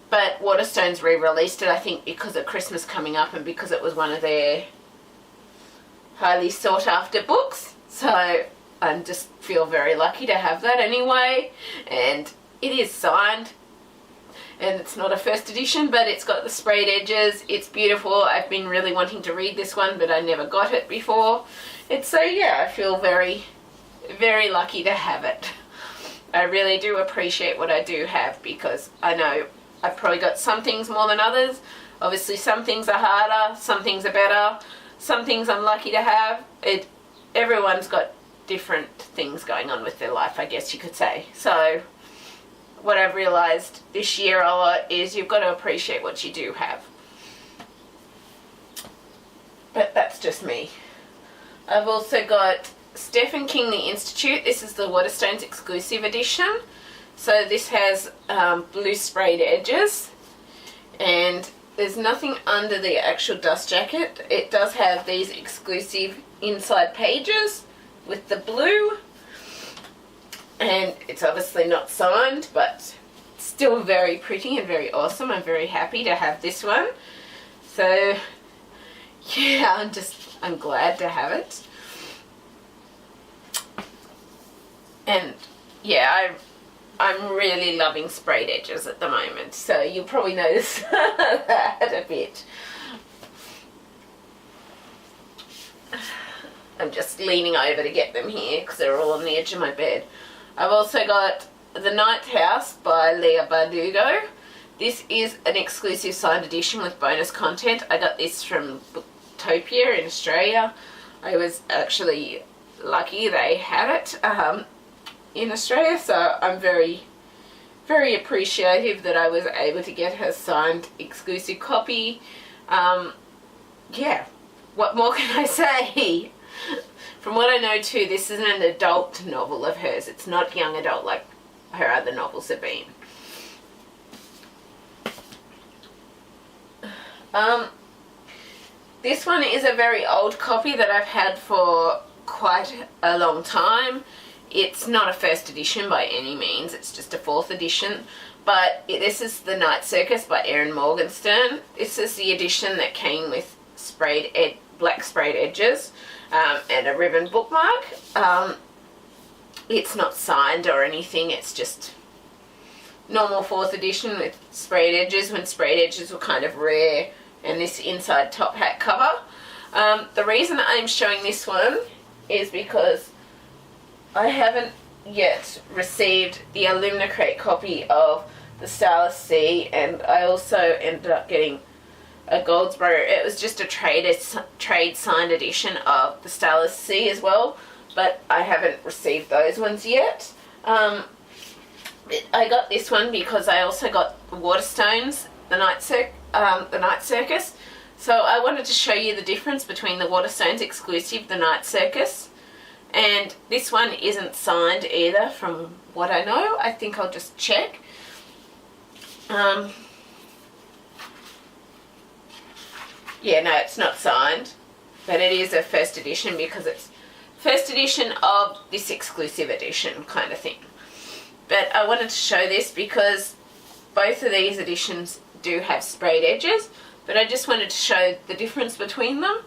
But Waterstones re-released it, I think, because of Christmas coming up and because it was one of their highly sought after books. So I just feel very lucky to have that anyway. And it is signed. And it's not a first edition, but it's got the sprayed edges. It's beautiful. I've been really wanting to read this one, but I never got it before. So yeah, I feel very, very lucky to have it. I really do appreciate what I do have, because I know I've probably got some things more than others. Obviously some things are harder, some things are better, some things I'm lucky to have. Everyone's got different things going on with their life, I guess you could say. So what I've realised this year a lot is you've got to appreciate what you do have. But that's just me. I've also got Stephen King The Institute. This is the Waterstones exclusive edition. So this has blue sprayed edges, and there's nothing under the actual dust jacket. It does have these exclusive inside pages with the blue. And it's obviously not signed, but still very pretty and very awesome. I'm very happy to have this one. So yeah, I'm glad to have it. And yeah, I'm really loving sprayed edges at the moment, so you'll probably notice that a bit. I'm just leaning over to get them here because they're all on the edge of my bed. I've also got The Ninth House by Leah Bardugo. This is an exclusive signed edition with bonus content. I got this from Booktopia in Australia. I was actually lucky they had it in Australia, so I'm very, very appreciative that I was able to get her signed exclusive copy. Yeah, what more can I say? From what I know too, this is an adult novel of hers. It's not young adult like her other novels have been. This one is a very old copy that I've had for quite a long time. It's not a first edition by any means, it's just a 4th edition. But this is The Night Circus by Erin Morgenstern. This is the edition that came with black sprayed edges. And a ribbon bookmark. It's not signed or anything, it's just normal 4th edition with sprayed edges, when sprayed edges were kind of rare, and this inside top hat cover. The reason I'm showing this one is because I haven't yet received the Illumina Crate copy of The Starless Sea, and I also ended up getting a Goldsboro. It was just a trade signed edition of the Starless Sea as well, but I haven't received those ones yet. I got this one because I also got Waterstones, the Night Circus. So I wanted to show you the difference between the Waterstones exclusive, the Night Circus, and this one isn't signed either from what I know. I think I'll just check. Yeah, no, it's not signed, but it is a first edition because it's first edition of this exclusive edition kind of thing. But I wanted to show this because both of these editions do have sprayed edges, but I just wanted to show the difference between them.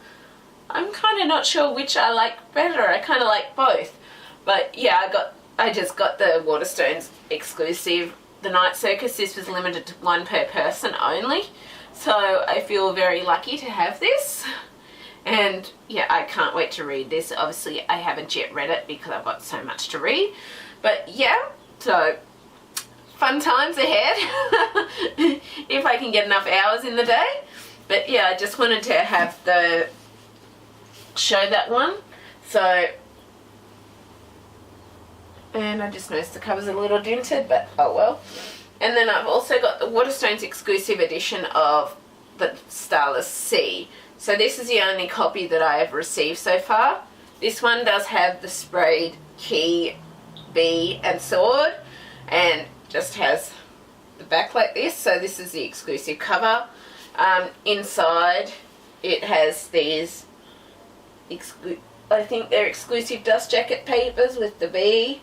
I'm kind of not sure which I like better. I kind of like both. But yeah, I just got the Waterstones exclusive. The Night Circus, this was limited to 1 per person only. So I feel very lucky to have this. And yeah, I can't wait to read this. Obviously, I haven't yet read it because I've got so much to read. But yeah, so fun times ahead if I can get enough hours in the day. But yeah, I just wanted to have show that one. So, and I just noticed the cover's a little dented, but oh well. And then I've also got the Waterstones exclusive edition of the Starless Sea. So this is the only copy that I have received so far. This one does have the sprayed key, bee and sword, and just has the back like this. So this is the exclusive cover. Inside it has these, I think they're exclusive dust jacket papers with the bee,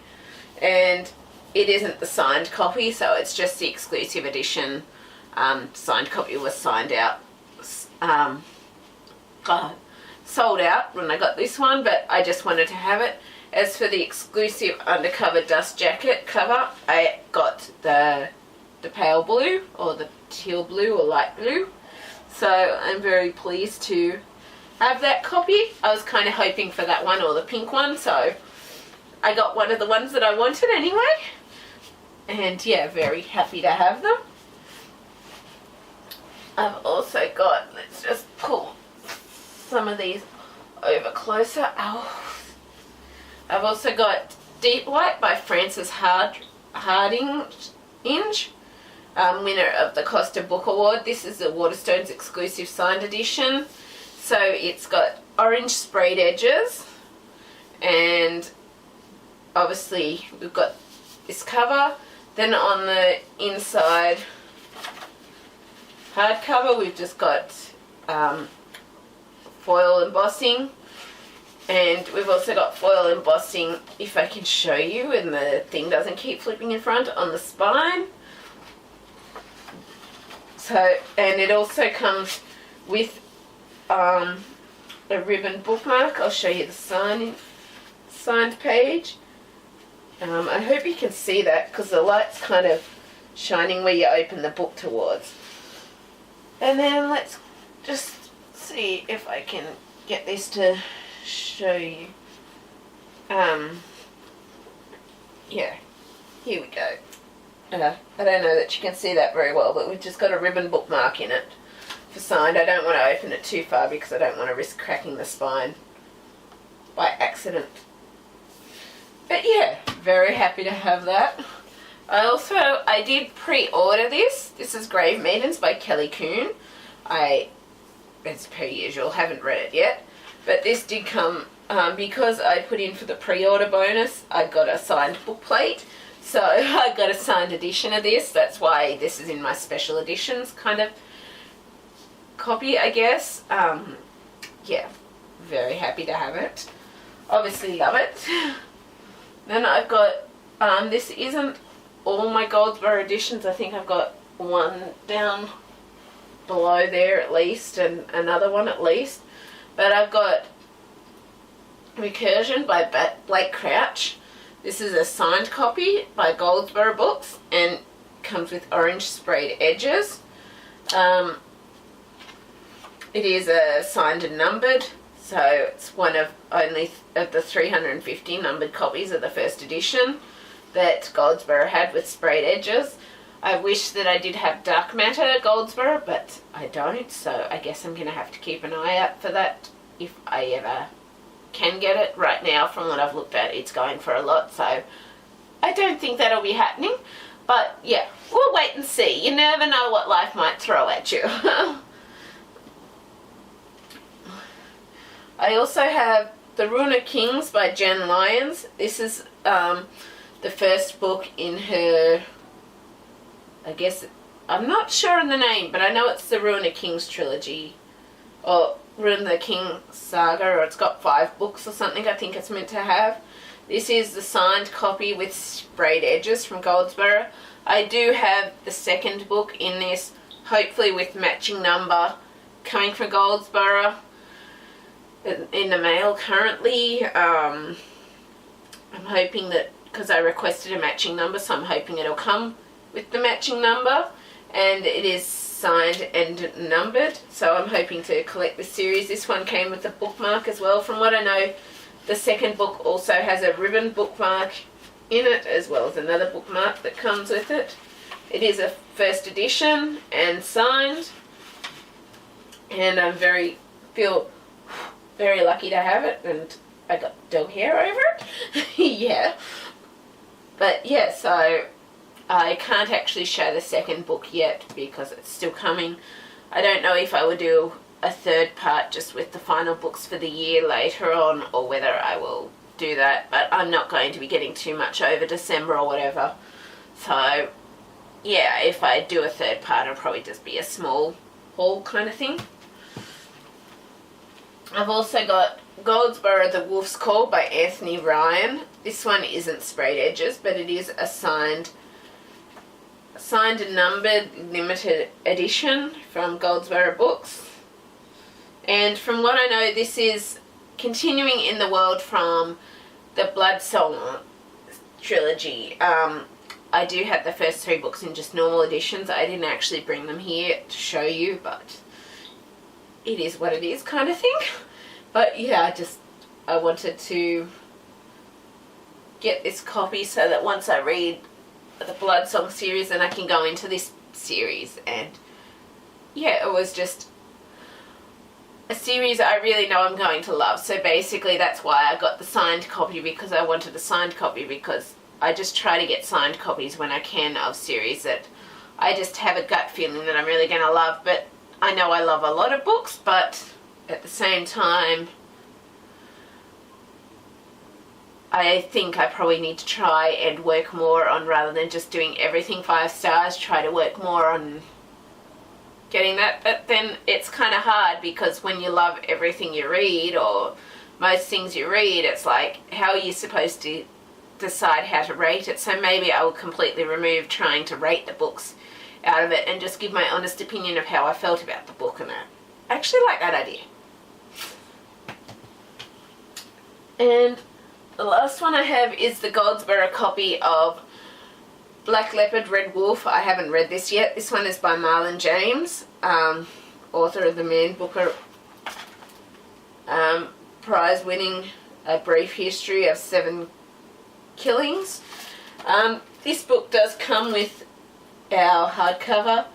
and it isn't the signed copy, so it's just the exclusive edition. Signed copy was signed out, sold out when I got this one, but I just wanted to have it. As for the exclusive undercover dust jacket cover, I got the pale blue, or the teal blue, or light blue. So I'm very pleased to have that copy. I was kind of hoping for that one or the pink one, so I got one of the ones that I wanted anyway. And yeah, very happy to have them. I've also got, let's just pull some of these over closer. Ow. I've also got Deep White by Frances Hardinge, winner of the Costa Book Award. This is the Waterstones exclusive signed edition. So it's got orange sprayed edges, and obviously we've got this cover. Then on the inside hardcover we've just got foil embossing, and we've also got foil embossing, if I can show you and the thing doesn't keep flipping in front, on the spine. So, and it also comes with a ribbon bookmark. I'll show you the signed page. I hope you can see that because the light's kind of shining where you open the book towards. And then let's just see if I can get this to show you. Yeah, here we go. I don't know that you can see that very well, but we've just got a ribbon bookmark in it for signed. I don't want to open it too far because I don't want to risk cracking the spine by accident. But yeah, very happy to have that. I did pre-order this. This is Grave Maidens by Kelly Coon. As per usual, haven't read it yet. But this did come, because I put in for the pre-order bonus, I got a signed book plate. So I got a signed edition of this. That's why this is in my special editions kind of copy, I guess. Yeah, very happy to have it. Obviously love it. Then I've got, this isn't all my Goldsboro editions. I think I've got one down below there at least, and another one at least. But I've got Recursion by Blake Crouch. This is a signed copy by Goldsboro Books and comes with orange sprayed edges. It is signed and numbered, so it's one of only of the 350 numbered copies of the first edition that Goldsboro had with sprayed edges. I wish that I did have Dark Matter Goldsboro, but I don't, so I guess I'm going to have to keep an eye out for that if I ever can get it. Right now, from what I've looked at, it's going for a lot, so I don't think that'll be happening. But yeah, we'll wait and see. You never know what life might throw at you. I also have The Rune of Kings by Jen Lyons. This is the first book in her, I guess, I'm not sure on the name, but I know it's the Rune of Kings trilogy, or Rune of the King saga, or it's got 5 books or something I think it's meant to have. This is the signed copy with sprayed edges from Goldsboro. I do have the second book in this, hopefully with matching number, coming from Goldsboro in the mail currently. I'm hoping that, because I requested a matching number, so I'm hoping it'll come with the matching number, and it is signed and numbered, so I'm hoping to collect the series. This one came with a bookmark as well. From what I know, the second book also has a ribbon bookmark in it, as well as another bookmark that comes with it. It is a first edition and signed, and I feel very lucky to have it, and I got dog hair over it. Yeah. But yeah, so I can't actually show the second book yet because it's still coming. I don't know if I will do a third part just with the final books for the year later on, or whether I will do that, but I'm not going to be getting too much over December or whatever. So yeah, if I do a third part, it'll probably just be a small haul kind of thing. I've also got Goldsboro The Wolf's Call by Anthony Ryan. This one isn't sprayed edges, but it is a signed and numbered limited edition from Goldsboro Books. And from what I know, this is continuing in the world from the Blood Song trilogy. I do have the first 3 books in just normal editions. I didn't actually bring them here to show you, but it is what it is kind of thing. But yeah, I wanted to get this copy so that once I read the Blood Song series, then I can go into this series. And yeah, it was just a series I really know I'm going to love. So basically that's why I got the signed copy, because I wanted a signed copy, because I just try to get signed copies when I can of series that I just have a gut feeling that I'm really going to love. But I know I love a lot of books, but at the same time, I think I probably need to try and work more on, rather than just doing everything 5 stars, try to work more on getting that. But then it's kind of hard, because when you love everything you read, or most things you read, it's like, how are you supposed to decide how to rate it? So maybe I will completely remove trying to rate the books out of it and just give my honest opinion of how I felt about the book and that. I actually like that idea. And the last one I have is the Goldsboro copy of Black Leopard, Red Wolf. I haven't read this yet. This one is by Marlon James, author of the Man Booker prize winning A Brief History of 7 Killings. This book does come with our hardcover,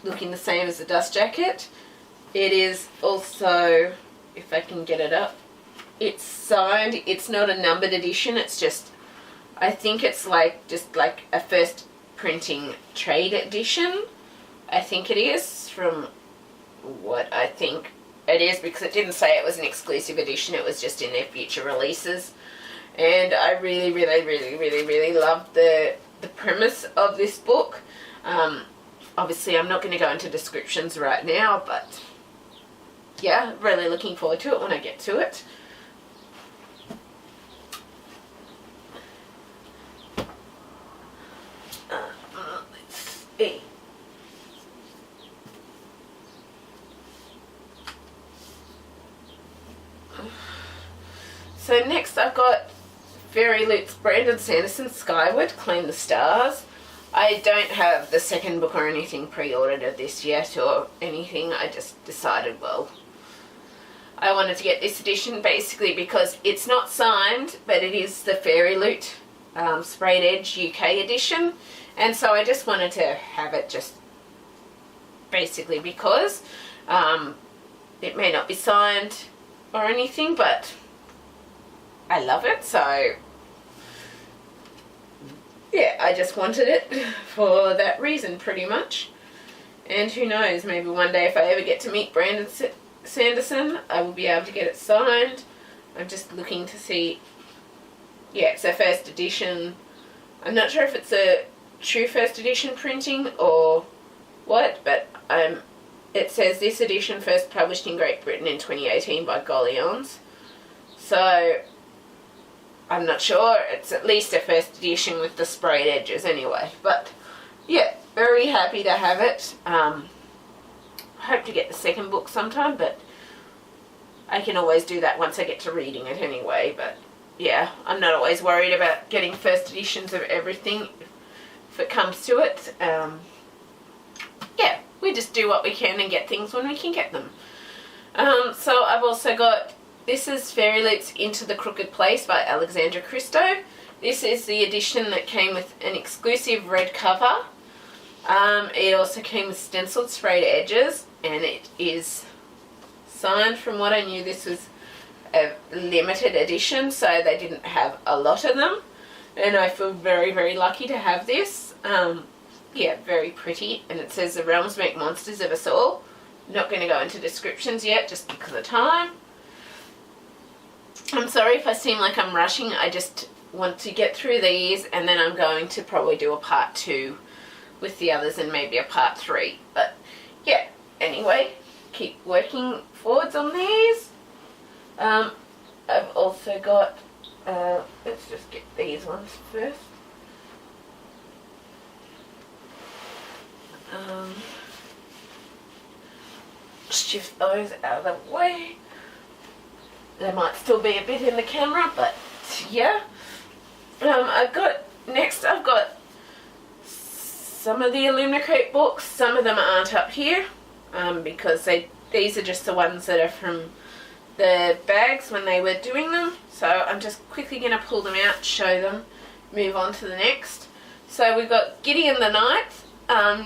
looking the same as the dust jacket. It is also, if I can get it up, it's signed. It's not a numbered edition, it's just, I think it's just like a first printing trade edition. I think it is, from what I think it is, because it didn't say it was an exclusive edition, it was just in their future releases. And I really, really, really, really, really love the premise of this book. Obviously I'm not going to go into descriptions right now, but yeah, really looking forward to it when I get to it. Let's see. So next I've got Fairy Loot's Brandon Sanderson, Skyward, Claim the Stars. I don't have the second book or anything pre-ordered of this yet or anything. I just decided, well, I wanted to get this edition basically because it's not signed, but it is the Fairy Loot Sprayed Edge UK edition, And so I just wanted to have it just basically because it may not be signed or anything, but I love it, so yeah, I just wanted it for that reason pretty much. And who knows, maybe one day if I ever get to meet Brandon Sanderson, I will be able to get it signed. I'm just looking to see. Yeah, it's a first edition. I'm not sure if it's a true first edition printing or what, but it says this edition first published in Great Britain in 2018 by Golions. So I'm not sure. It's at least a first edition with the sprayed edges anyway. But yeah, very happy to have it. Hope to get the second book sometime, but I can always do that once I get to reading it anyway. But yeah, I'm not always worried about getting first editions of everything if it comes to it. Yeah, we just do what we can and get things when we can get them. So I've also got, this is Fairy Loops Into the Crooked Place by Alexandra Christo. This is the edition that came with an exclusive red cover. It also came with stenciled sprayed edges, and it is signed. From what I knew, this was a limited edition, so they didn't have a lot of them, and I feel very, very lucky to have this. Yeah, very pretty, and it says the realms make monsters of us all. Not going to go into descriptions yet just because of time. I'm sorry if I seem like I'm rushing. I just want to get through these, and then I'm going to probably do a part 2 with the others and maybe a part 3. But yeah, anyway, keep working forwards on these. I've also got, let's just get these ones first. Shift those out of the way. There might still be a bit in the camera, but yeah. I've got some of the Illumicrate books. Some of them aren't up here because these are just the ones that are from the bags when they were doing them. So I'm just quickly going to pull them out, show them, move on to the next. So we've got Gideon the Ninth.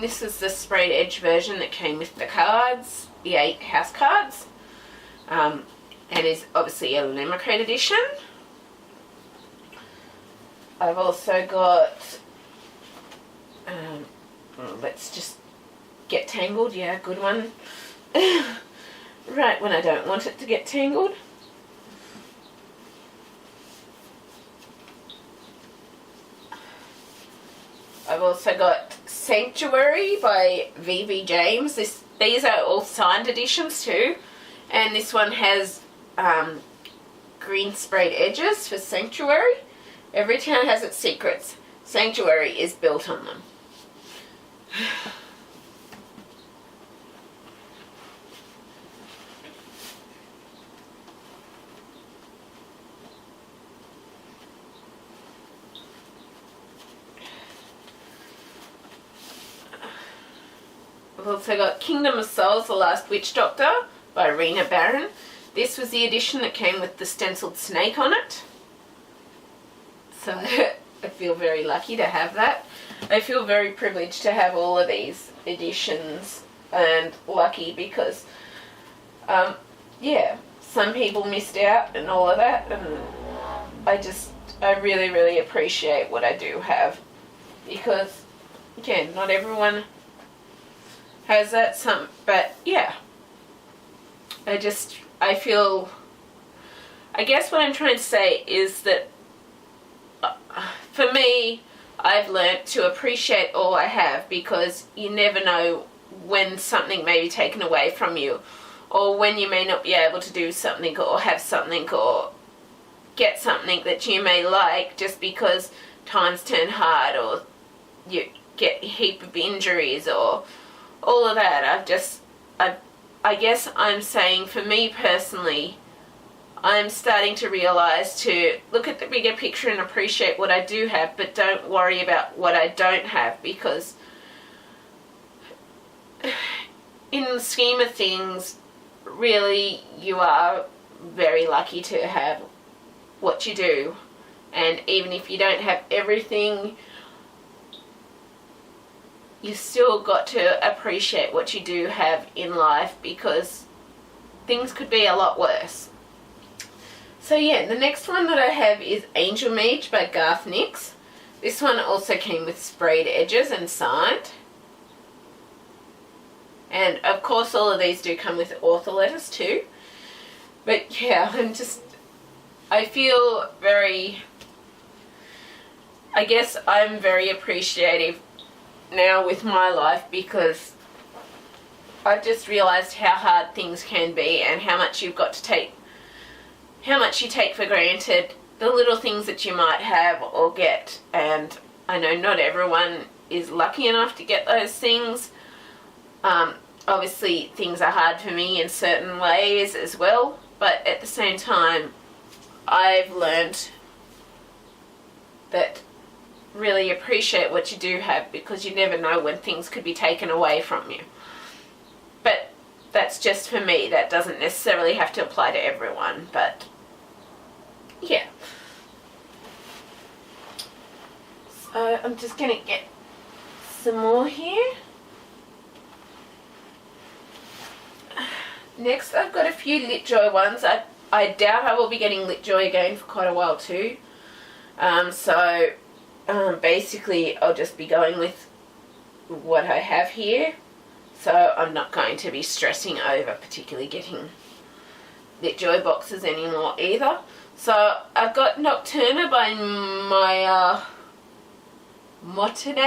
This is the sprayed edge version that came with the cards, the 8 house cards, and is obviously a Illumicrate edition. I've also got, let's just get tangled, yeah, good one. Right when I don't want it to get tangled. I've also got Sanctuary by V.V. James. These are all signed editions too, and this one has green sprayed edges for Sanctuary. Every town has its secrets. Sanctuary is built on them. I've also got Kingdom of Souls, The Last Witch Doctor by Rena Barron. This was the edition that came with the stenciled snake on it. So I feel very lucky to have that. I feel very privileged to have all of these editions, and lucky because, yeah, some people missed out and all of that, and I really, really appreciate what I do have, because, again, not everyone has that, but yeah, I guess what I'm trying to say is that for me, I've learnt to appreciate all I have, because you never know when something may be taken away from you, or when you may not be able to do something or have something or get something that you may like, just because times turn hard or you get a heap of injuries or all of that. I guess I'm saying, for me personally, I'm starting to realise to look at the bigger picture and appreciate what I do have, but don't worry about what I don't have, because in the scheme of things, really, you are very lucky to have what you do. And even if you don't have everything, you still got to appreciate what you do have in life, because things could be a lot worse. So yeah, the next one that I have is Angel Mage by Garth Nix. This one also came with sprayed edges and signed. And of course all of these do come with author letters too. But yeah, I feel I guess I'm very appreciative now with my life, because I've just realised how hard things can be and how much you take for granted, the little things that you might have or get. And I know not everyone is lucky enough to get those things. Obviously things are hard for me in certain ways as well, but at the same time I've learned that really appreciate what you do have, because you never know when things could be taken away from you. But that's just for me. That doesn't necessarily have to apply to everyone, but yeah. So I'm just going to get some more here. Next I've got a few LitJoy ones. I doubt I will be getting LitJoy again for quite a while too. Basically I'll just be going with what I have here. So I'm not going to be stressing over particularly getting LitJoy boxes anymore either. So I've got Nocturna by Maya Motain,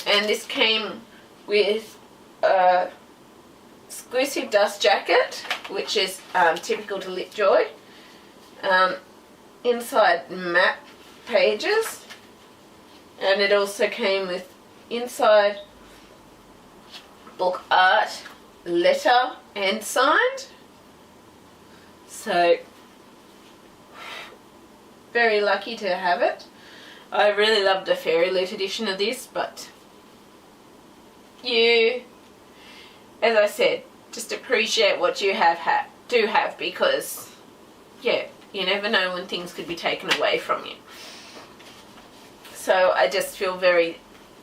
and this came with exclusive dust jacket, which is typical to LitJoy. Inside map pages, and it also came with inside book art, letter and signed. So very lucky to have it. I really loved the Fairy Loot edition of this, but you, as I said, just appreciate what you do have, because yeah, you never know when things could be taken away from you. So I just feel very,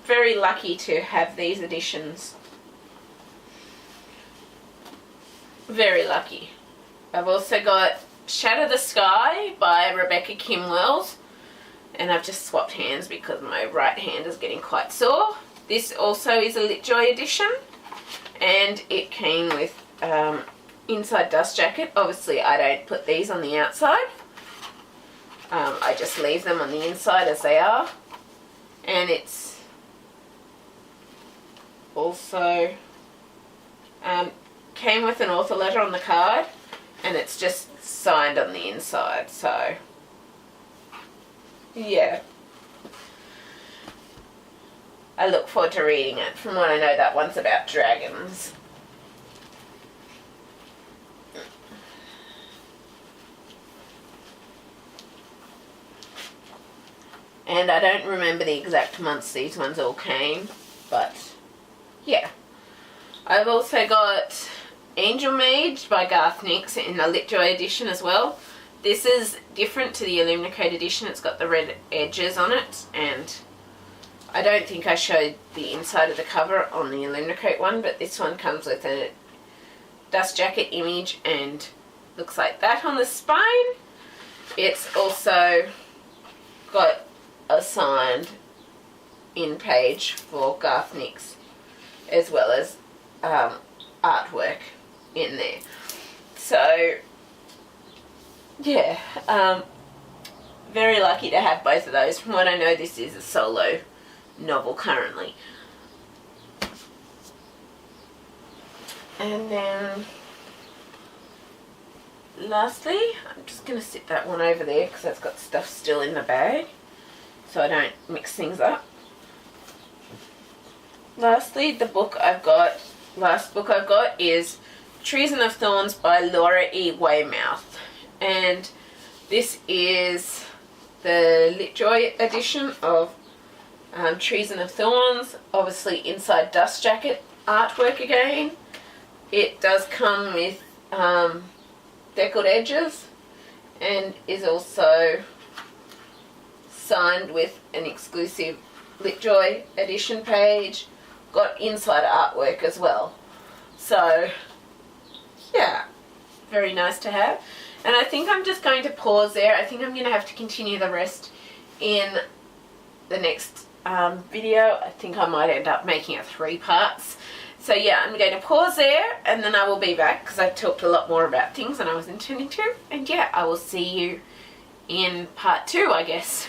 very lucky to have these editions. Very lucky. I've also got Shatter the Sky by Rebecca Kim Wells, and I've just swapped hands because my right hand is getting quite sore. This also is a LitJoy edition, and it came with inside dust jacket. Obviously I don't put these on the outside. I just leave them on the inside as they are. And it's also came with an author letter on the card, and it's just signed on the inside. So yeah, I look forward to reading it. From what I know, that one's about dragons. And I don't remember the exact months these ones all came, but yeah. I've also got Angel Mage by Garth Nix in the LitJoy edition as well. This is different to the Illuminacrate edition. It's got the red edges on it, and I don't think I showed the inside of the cover on the Illuminacrate one, but this one comes with a dust jacket image and looks like that on the spine. It's also got a signed in page for Garth Nix, as well as artwork in there. So yeah, very lucky to have both of those. From what I know, this is a solo novel currently. And then lastly, I'm just going to sit that one over there because that's got stuff still in the bag, so I don't mix things up. Lastly, last book I've got is Treason of Thorns by Laura E. Weymouth, and this is the LitJoy edition of Treason of Thorns. Obviously inside dust jacket artwork again. It does come with deckled edges and is also signed with an exclusive Litjoy edition page. Got inside artwork as well. So, yeah, very nice to have. And I think I'm just going to pause there. I think I'm going to have to continue the rest in the next video. I think I might end up making it 3 parts. So yeah, I'm going to pause there and then I will be back because I've talked a lot more about things than I was intending to. And yeah, I will see you in part 2, I guess.